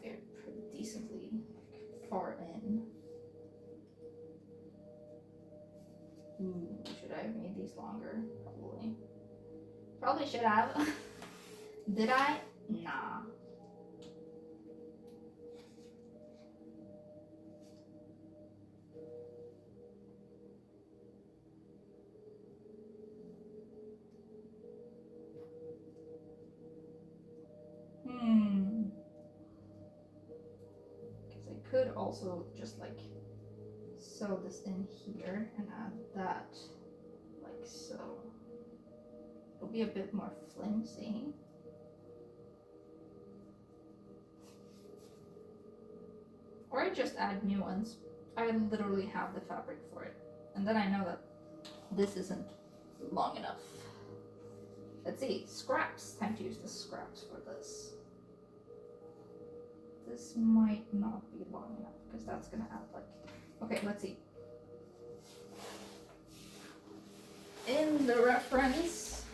they're pretty decently far in. Should I have made these longer? Probably should have. Did I? Nah. Because I could also just like sew this in here and add that like so. It'll be a bit more flimsy. Or I just add new ones. I literally have the fabric for it. And then I know that this isn't long enough. Let's see, scraps. Time to use the scraps for this. This might not be long enough because that's gonna add like, okay, let's see. In the reference,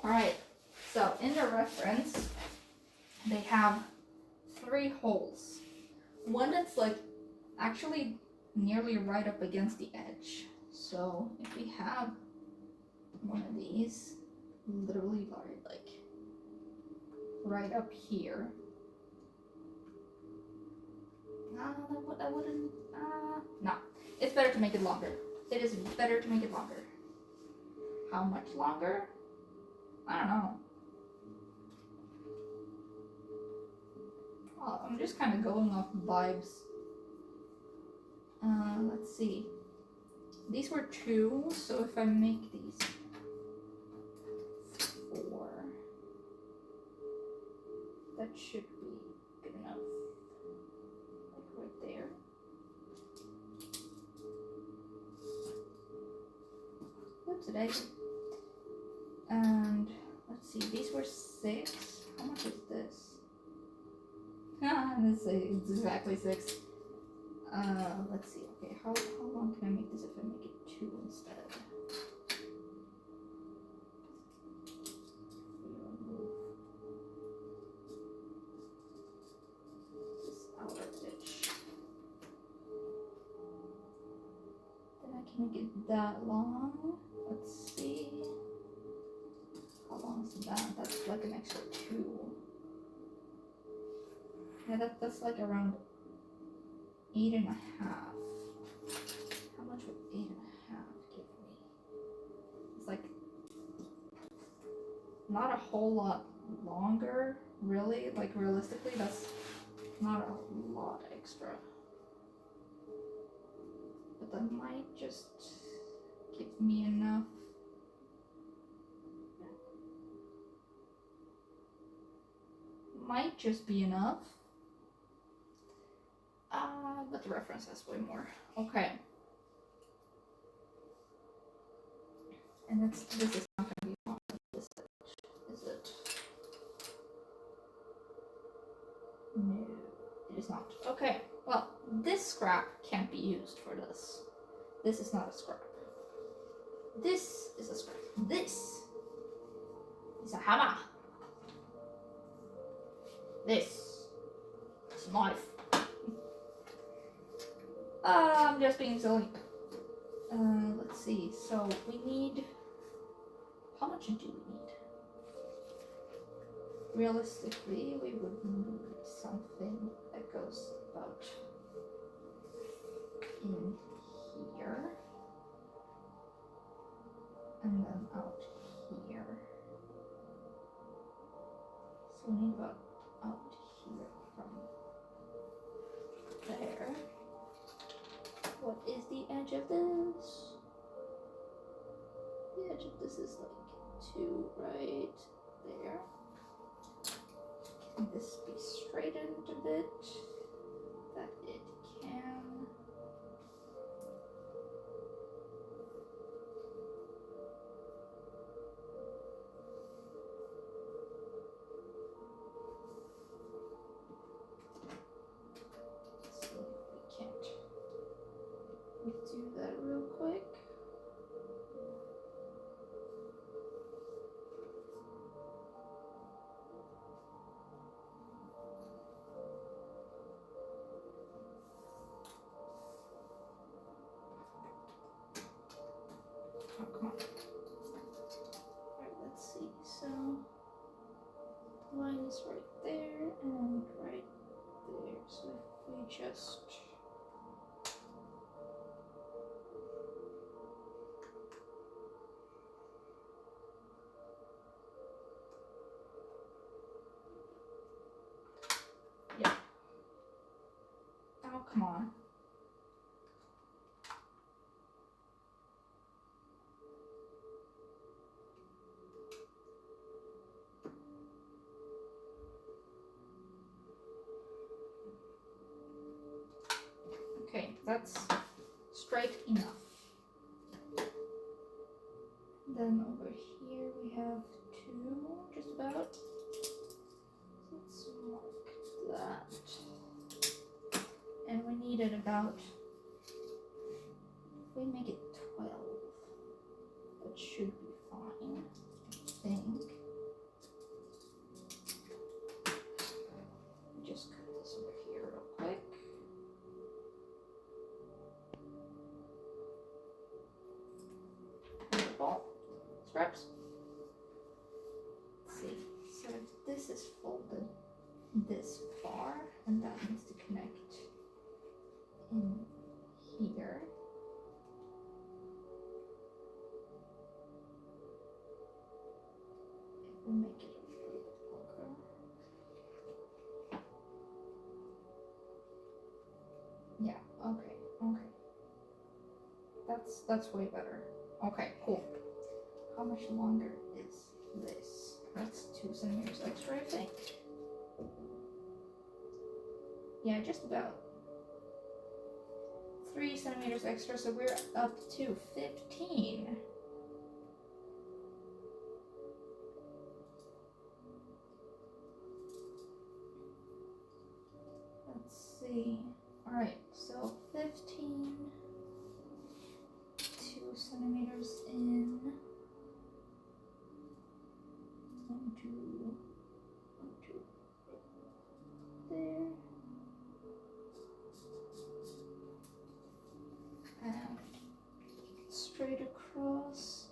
alright, so in the reference, they have 3 holes. One that's like actually nearly right up against the edge. So if we have one of these, literally like right up here. That wouldn't, no. It's better to make it longer. It is better to make it longer. How much longer? I don't know. Well, I'm just kind of going off vibes. Let's see. These were 2, so if I make these 4, that should be good enough. Like right there. What did I do? And let's see, these were 6. How much is this? Let's see, it's exactly 6. Let's see. Okay, how long can I make this if I make it 2 instead? Remove this outer edge. Then I can make it that long. Let's see. How long is that? That's like an extra 2. Yeah, that's like around 8.5. How much would 8.5 give me? It's like not a whole lot longer, really. Like realistically, that's not a lot extra. But that might just give me enough. might just be enough. But the reference has way more. Okay. And this is not going to be long, is it? No, it is not. Okay, well, this scrap can't be used for this. This is not a scrap. This is a scrap. This is a hammer. This is a knife. I'm just being silly. Let's see. So we need. How much do we need? Realistically, we would need something that goes about in here. And then out here. So we need about out here from there. What is the edge of this? The edge of this is like 2 right there. Can this be straightened a bit? That it can. Let's see if we can't. We do that real quick. Oh, come on. Alright, let's see. So, line is right there and right there. So if we just. Yeah. Oh, come on. Okay, that's straight enough. Then over here we have 2, just about. Let's mark that. And we needed about, if we make it 12, that should be fine, I think. Just cut this over here real quick. Ball scraps. Let's see. So if this is folded this far, and that needs to connect in here. It will make it a little bit longer. Yeah. Okay. That's way better. Okay. Cool. How much longer is this? That's 2 centimeters extra, I think. Yeah, just about 3 centimeters extra, so we're up to 15. Let's see. Alright, so 15, 2 centimeters in. 1, 2, 1, 2, there. And straight across.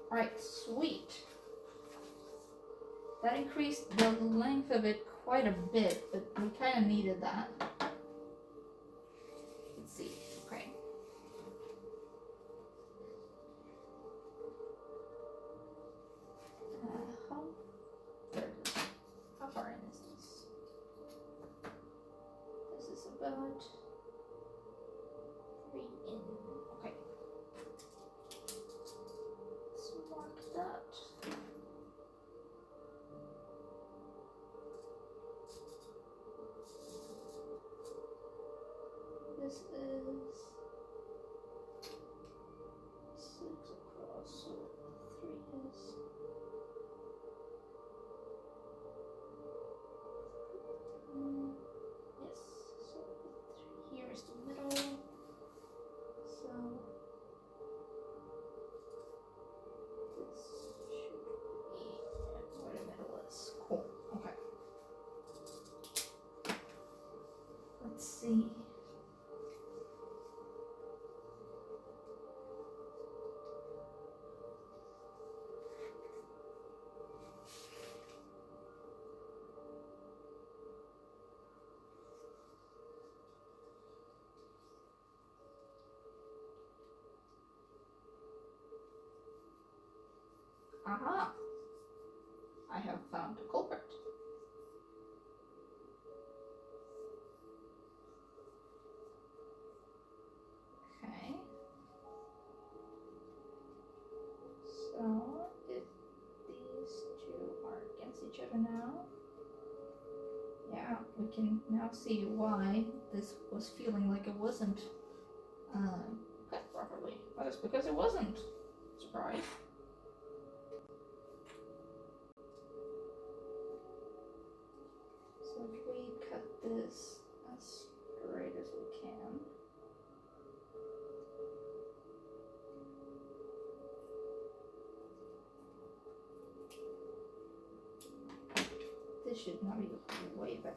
Alright, sweet. That increased the length of it quite a bit, but we kind of needed that. Let's see. Okay. How far in is this? This is about 3 in. Okay. Let's mark that. This is 6 across, so 3 is. Yes, so here is the middle. So this should be where the middle is. Cool. Okay. Let's see. Aha! I have found the culprit. Okay. So, if these two are against each other now, yeah, we can now see why this was feeling like it wasn't cut properly. That is because it wasn't. Surprise. So if we cut this as straight as we can. This should now be way better.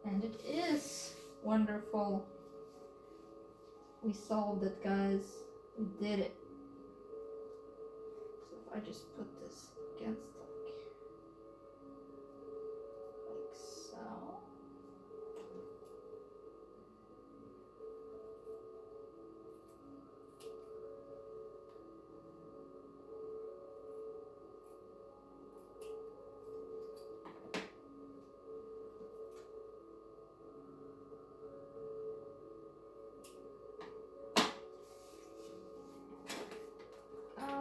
And it is wonderful. We solved it, guys. We did it. So if I just put this against like so.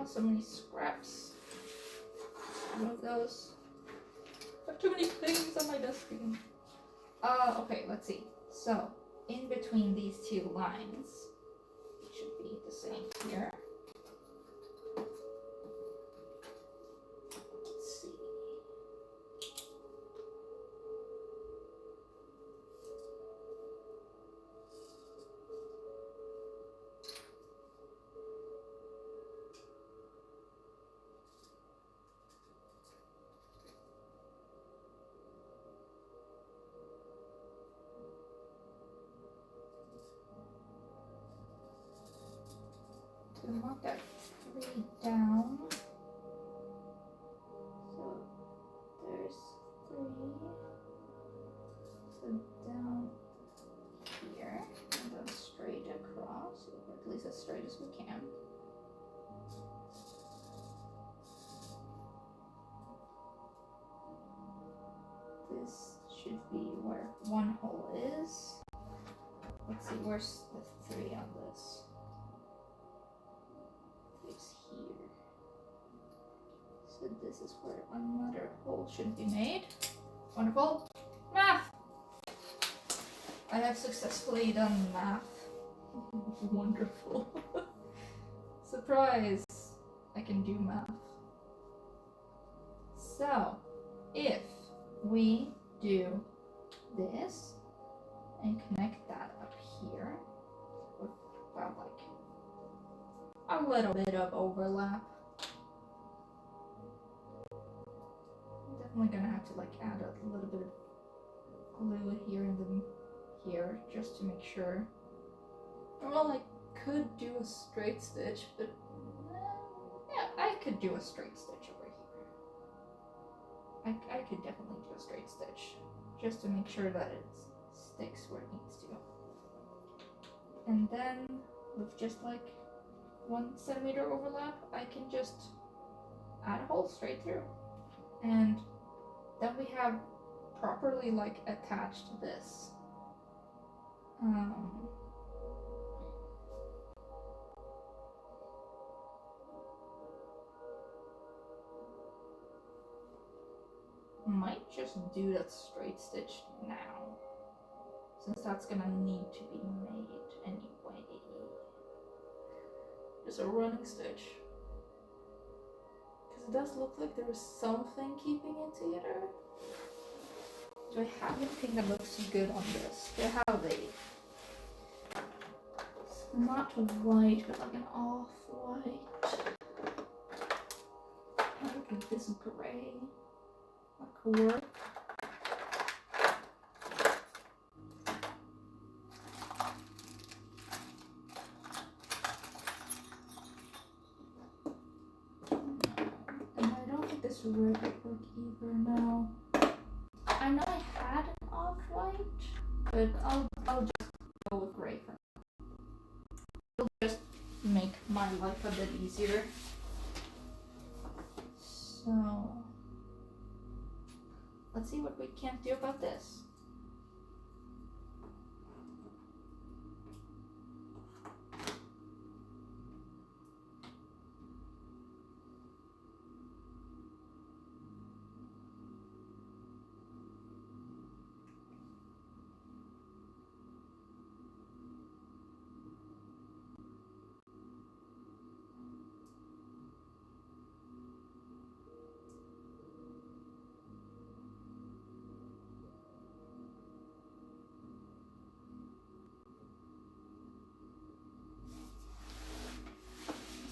So many scraps. Remove those. I have too many things on my desk again. Okay, let's see. So, in between these two lines, it should be the same here. Let's see. To mark that 3 down. So there's 3. So down here, and then straight across, or at least as straight as we can. This should be where 1 hole is. Let's see, where's the 3 on this? It's here. So this is where another hole should be made. Wonderful. Math! I have successfully done math. Wonderful. Surprise! I can do math. So, if we do this and connect that up here with about like a little bit of overlap. I'm definitely gonna have to like add a little bit of glue here and then here just to make sure. Well, I could do a straight stitch, but could do a straight stitch over here. I could definitely do a straight stitch, just to make sure that it sticks where it needs to. And then with just like 1 centimeter overlap, I can just add a hole straight through. And then we have properly like attached this. Might just do that straight stitch now, since that's gonna need to be made anyway. Just a running stitch, because it does look like there is something keeping it together. Do I have anything that looks good on this? Do I have a, it's not white, but like an off-white. I think this gray. That could work. And I don't think this red would work either now. I know I had an off-white, but I'll just go with gray for now. It'll just make my life a bit easier. So let's see what we can do about this.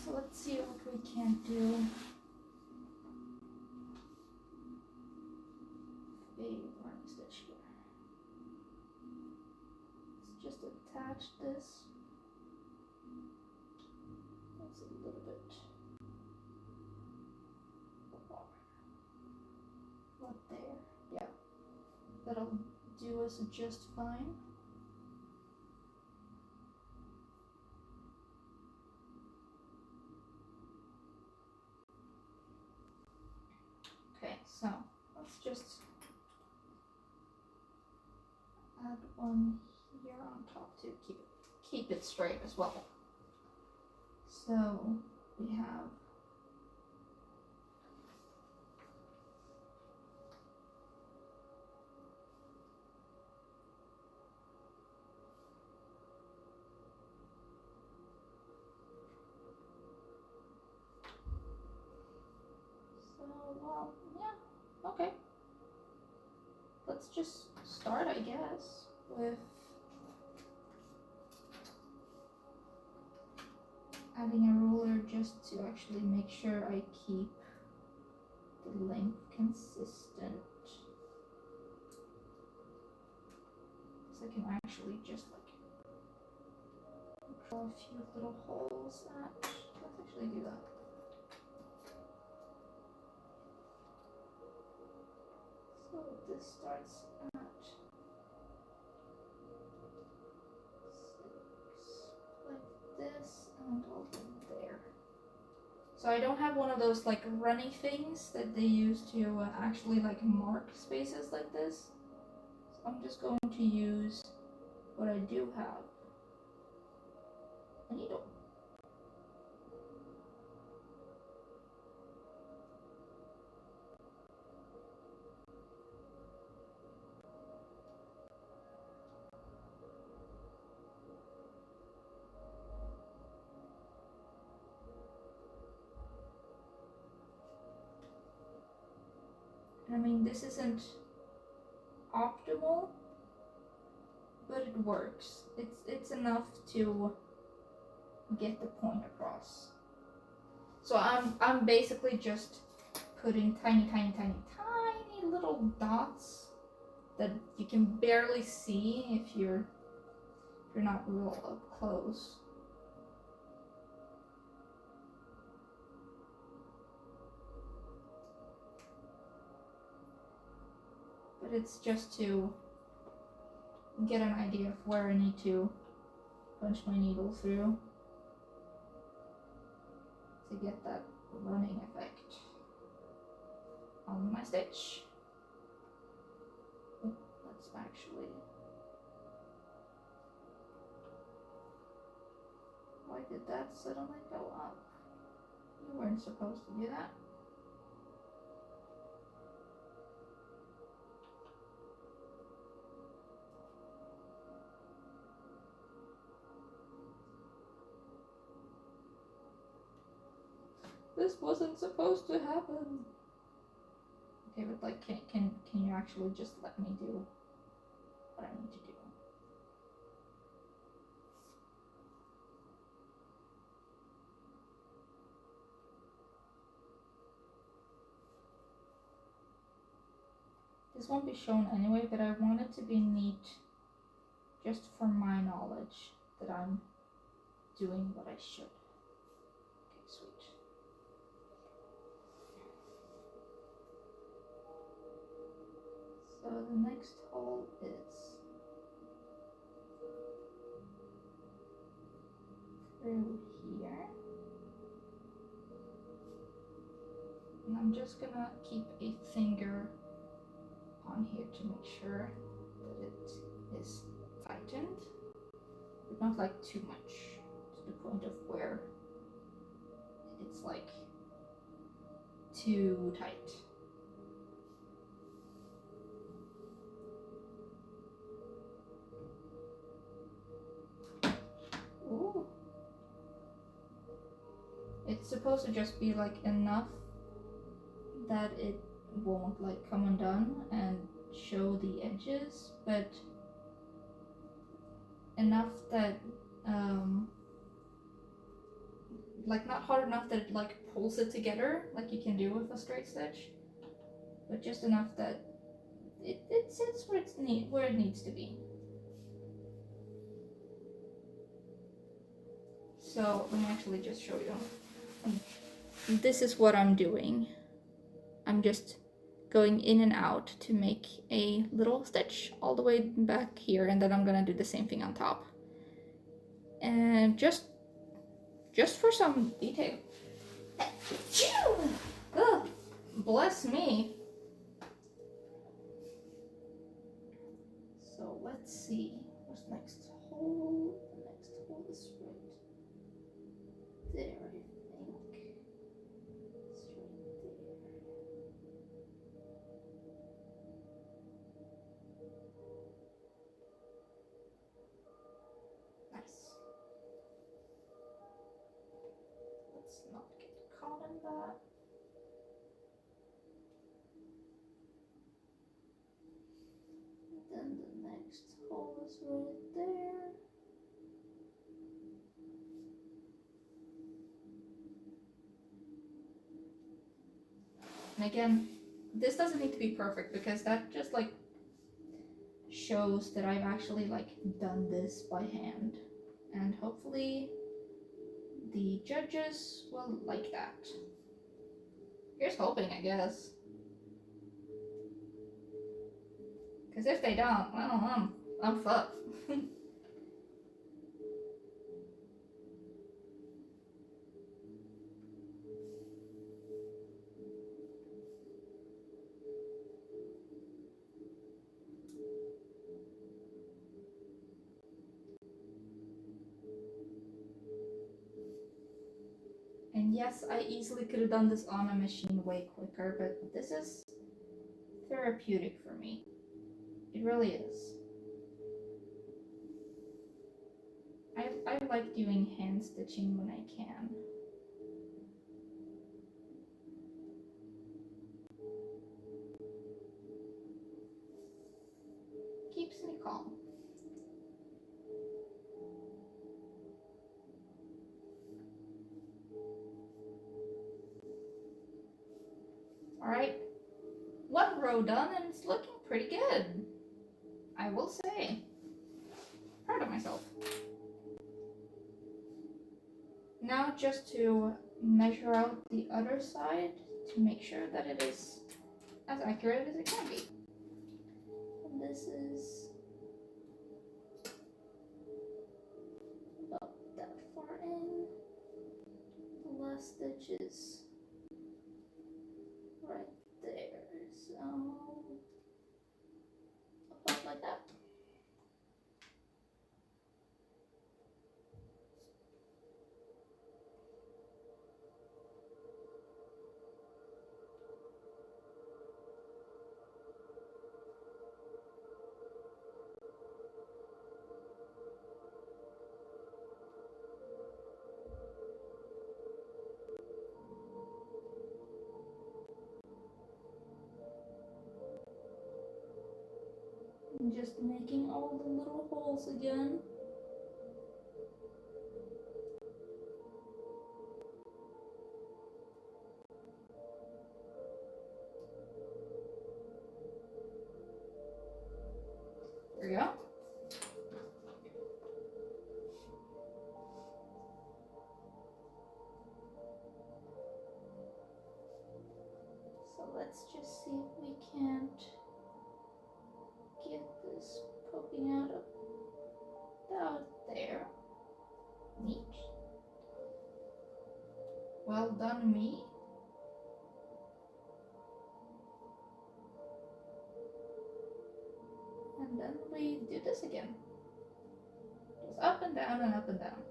So let's see what we can do. Running stitch here. Let's just attach this. That's a little bit what there. Yeah, that'll do us just fine. Okay, so let's just add one here on top to keep it straight as well. So we have well, yeah, okay. Let's just start, I guess, with adding a ruler just to actually make sure I keep the length consistent. So I can actually just like draw a few little holes at. Let's actually do that. So this starts at 6, like this, and over there. So I don't have one of those like runny things that they use to actually like mark spaces like this. So I'm just going to use what I do have. A needle. I mean, this isn't optimal, but it works. It's enough to get the point across. So I'm basically just putting tiny little dots that you can barely see if you're not real up close. but it's just to get an idea of where I need to punch my needle through to get that running effect on my stitch. Oh, let's actually... Why did that suddenly go up? You weren't supposed to do that. This wasn't supposed to happen. Okay, but like, can you actually just let me do what I need to do? This won't be shown anyway, but I want it to be neat just for my knowledge that I'm doing what I should. Okay, sweet. So the next hole is through here. And I'm just gonna keep a finger on here to make sure that it is tightened, but not like too much, to the point of where it's like too tight. Ooh. It's supposed to just be like enough that it won't like come undone and show the edges, but enough that like not hard enough that it like pulls it together like you can do with a straight stitch, but just enough that it sits where it needs to be. So let me actually just show you. This is what I'm doing. I'm just going in and out to make a little stitch all the way back here, and then I'm gonna do the same thing on top. And just for some detail. Ugh, bless me. So let's see, what's next hole? The next hole is right there, I think. It's right there. Nice. Let's not get caught in that. And then the next hole is right there. And again, this doesn't need to be perfect because that just like shows that I've actually like done this by hand, and hopefully the judges will like that. Here's hoping, I guess. Because if they don't, well, I'm fucked. And yes, I easily could have done this on a machine way quicker, but this is therapeutic for me. It really is. I like doing hand stitching when I can. Keeps me calm. Alright, one row done and it's looking pretty good, I will say. Proud of myself. Now just to measure out the other side to make sure that it is as accurate as it can be. this is about that far in. The last stitch is right there, so about like that. I'm just making all the little holes again. There we go. So let's just see if we can't get this poking out about there. Neat. Well done, me. And then we do this again. Just up and down and up and down.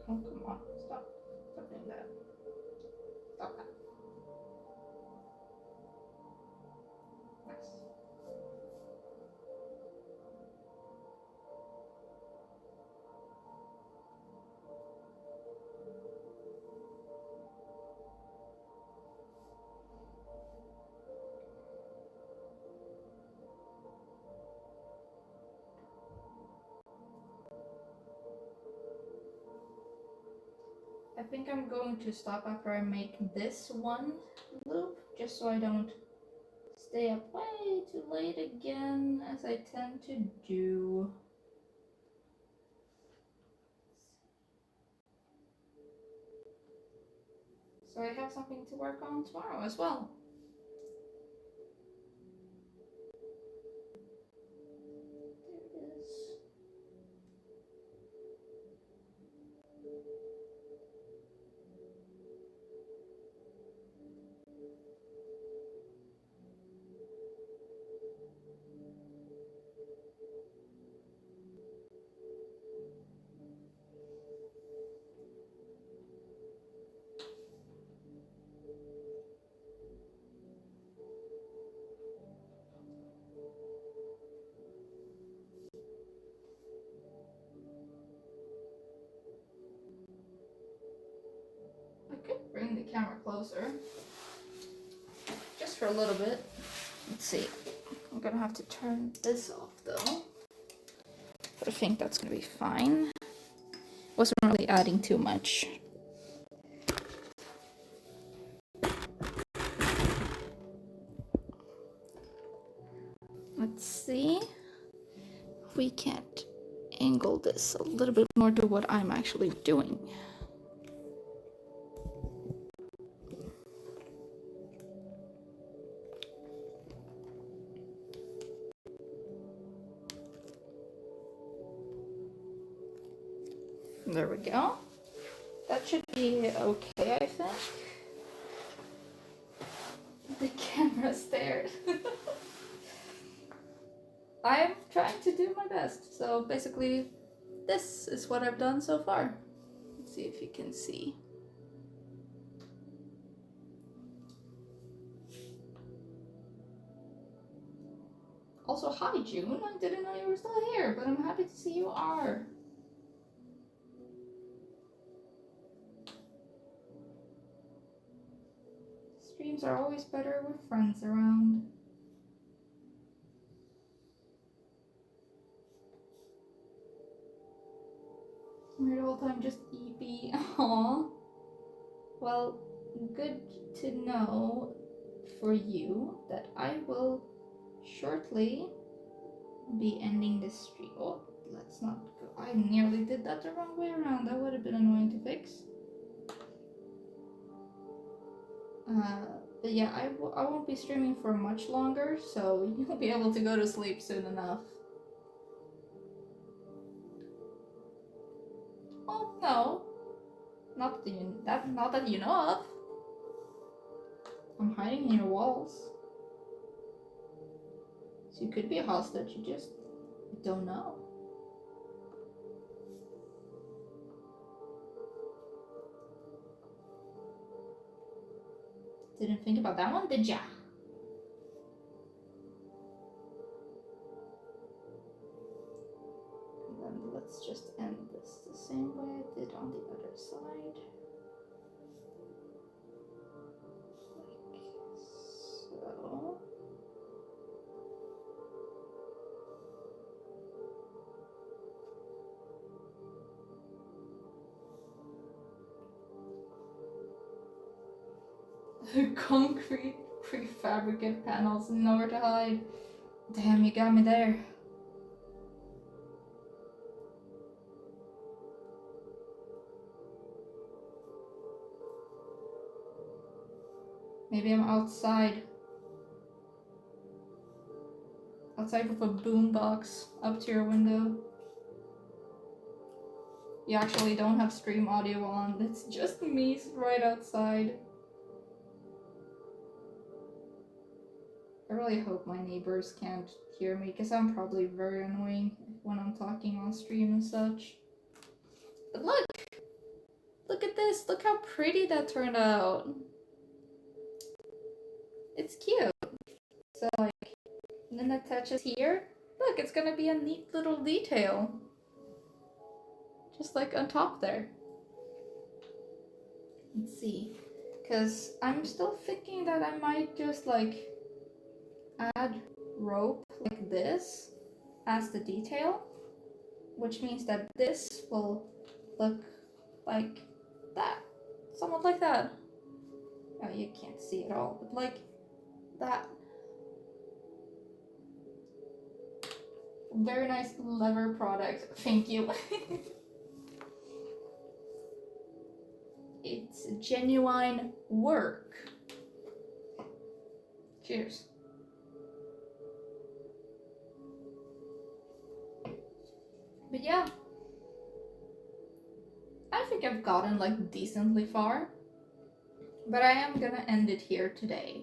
Oh, come on. Stop. Stop doing that. Stop that. Nice. I think I'm going to stop after I make this one loop, just so I don't stay up way too late again, as I tend to do. So I have something to work on tomorrow as well. There it is. I could bring the camera closer, just for a little bit. Let's see. I'm gonna have to turn this off though, but I think that's gonna be fine. Wasn't really adding too much. Let's see if we can't angle this a little bit more to what I'm actually doing. There we go. That should be okay, I think. The camera stared. I'm trying to do my best. So basically, this is what I've done so far. Let's see if you can see. Also, hi June. I didn't know you were still here, but I'm happy to see you are. Streams are always better with friends around. I'm here the whole time just EP. Aww. Well, good to know for you that I will shortly be ending this stream. Oh, let's not go. I nearly did that the wrong way around. That would have been annoying to fix. But yeah, I won't be streaming for much longer, so you'll be able to go to sleep soon enough. Oh no, not that you know of. I'm hiding in your walls, so you could be a hostage. You just don't know. Didn't think about that one, did ya? And then let's just end this the same way I did on the other side. Like so. Concrete prefabricated panels, nowhere to hide. Damn, you got me there. Maybe I'm outside. Outside with a boombox up to your window. You actually don't have stream audio on. It's just me right outside. I really hope my neighbors can't hear me, because I'm probably very annoying when I'm talking on stream and such. But look! Look at this! Look how pretty that turned out! It's cute! So like, and then it touches here. Look, it's gonna be a neat little detail. Just like on top there. Let's see. Because I'm still thinking that I might just like add rope like this as the detail, which means that this will look like that, somewhat like that. Oh, you can't see it all, but like that. Very nice leather product, thank you. It's genuine work. Cheers. But yeah, I think I've gotten like decently far, but I am gonna end it here today.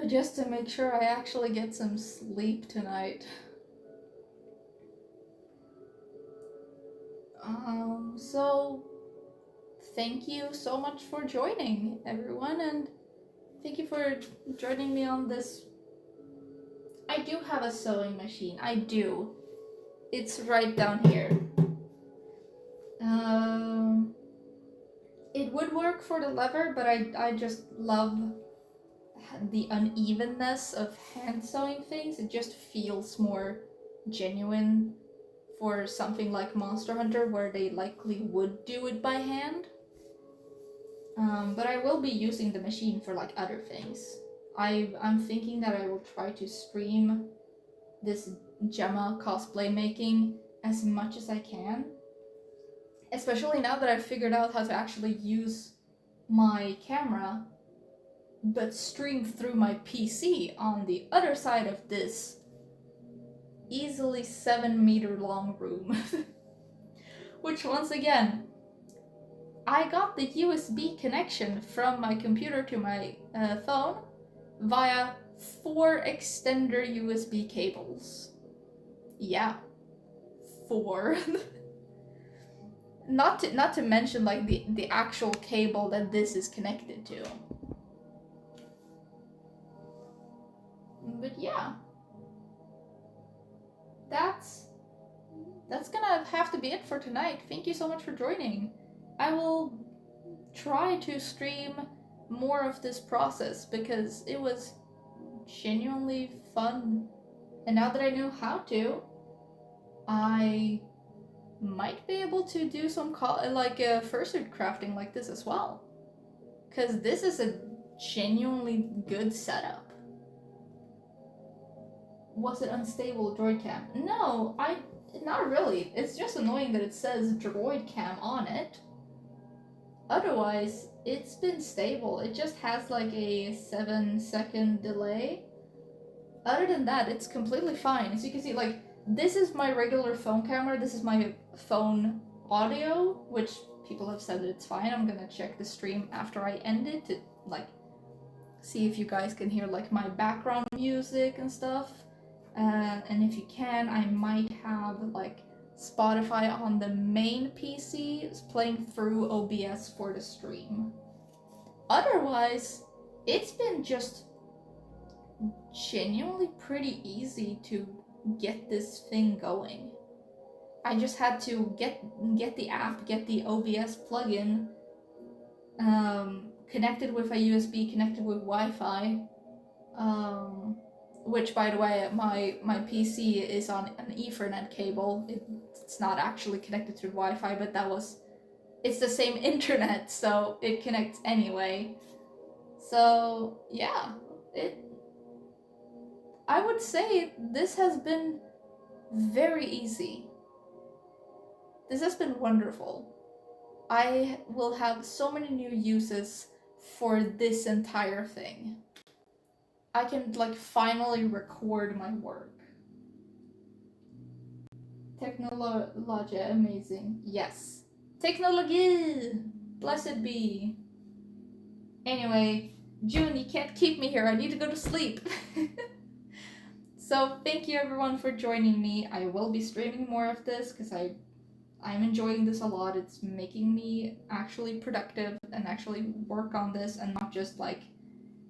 Just to make sure I actually get some sleep tonight. So thank you so much for joining, everyone, and thank you for joining me on this. I do have a sewing machine, I do. It's right down here. It would work for the lever, but I just love the unevenness of hand sewing things. It just feels more genuine for something like Monster Hunter, where they likely would do it by hand. But I will be using the machine for like other things. I'm thinking that I will try to stream this Gemma cosplay making as much as I can. Especially now that I've figured out how to actually use my camera, but stream through my PC on the other side of this easily 7-meter long room. Which, once again, I got the USB connection from my computer to my phone via 4 extender USB cables. Yeah, 4. Not to mention like the actual cable that this is connected to. But yeah, that's gonna have to be it for tonight. Thank you so much for joining. I will try to stream more of this process because it was genuinely fun, and now that I know how to, I might be able to do some fursuit crafting like this as well, because this is a genuinely good setup. Was it unstable droid cam? No, not really. It's just annoying that it says droid cam on it. Otherwise, it's been stable. It just has like a 7-second delay. Other than that, it's completely fine. As you can see, like, this is my regular phone camera. This is my phone audio, which people have said that it's fine. I'm gonna check the stream after I end it to, like, see if you guys can hear, like, my background music and stuff. And if you can, I might have, like, Spotify on the main PC playing through OBS for the stream. Otherwise, it's been just genuinely pretty easy to get this thing going. I just had to get the app, get the OBS plugin, connected with a USB, connected with Wi-Fi, which, by the way, my PC is on an Ethernet cable. It's not actually connected to Wi-Fi, but it's the same internet, so it connects anyway. So yeah, I would say this has been very easy. This has been wonderful. I will have so many new uses for this entire thing. I can, like, finally record my work. Technology, amazing. Yes. Technology! Blessed be. Anyway, June, you can't keep me here. I need to go to sleep. So thank you everyone for joining me. I will be streaming more of this because I'm enjoying this a lot. It's making me actually productive and actually work on this and not just, like,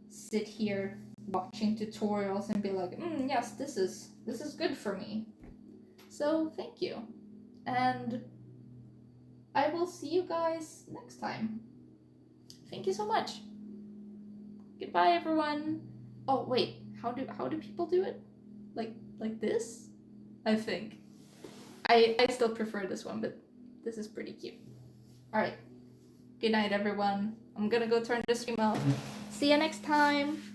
sit here watching tutorials and be like, yes, this is good for me. So thank you. And I will see you guys next time. Thank you so much. Goodbye everyone. Oh wait, how do people do it? Like this? I think. I still prefer this one, but this is pretty cute. Alright. Good night everyone. I'm gonna go turn the stream off. See you next time.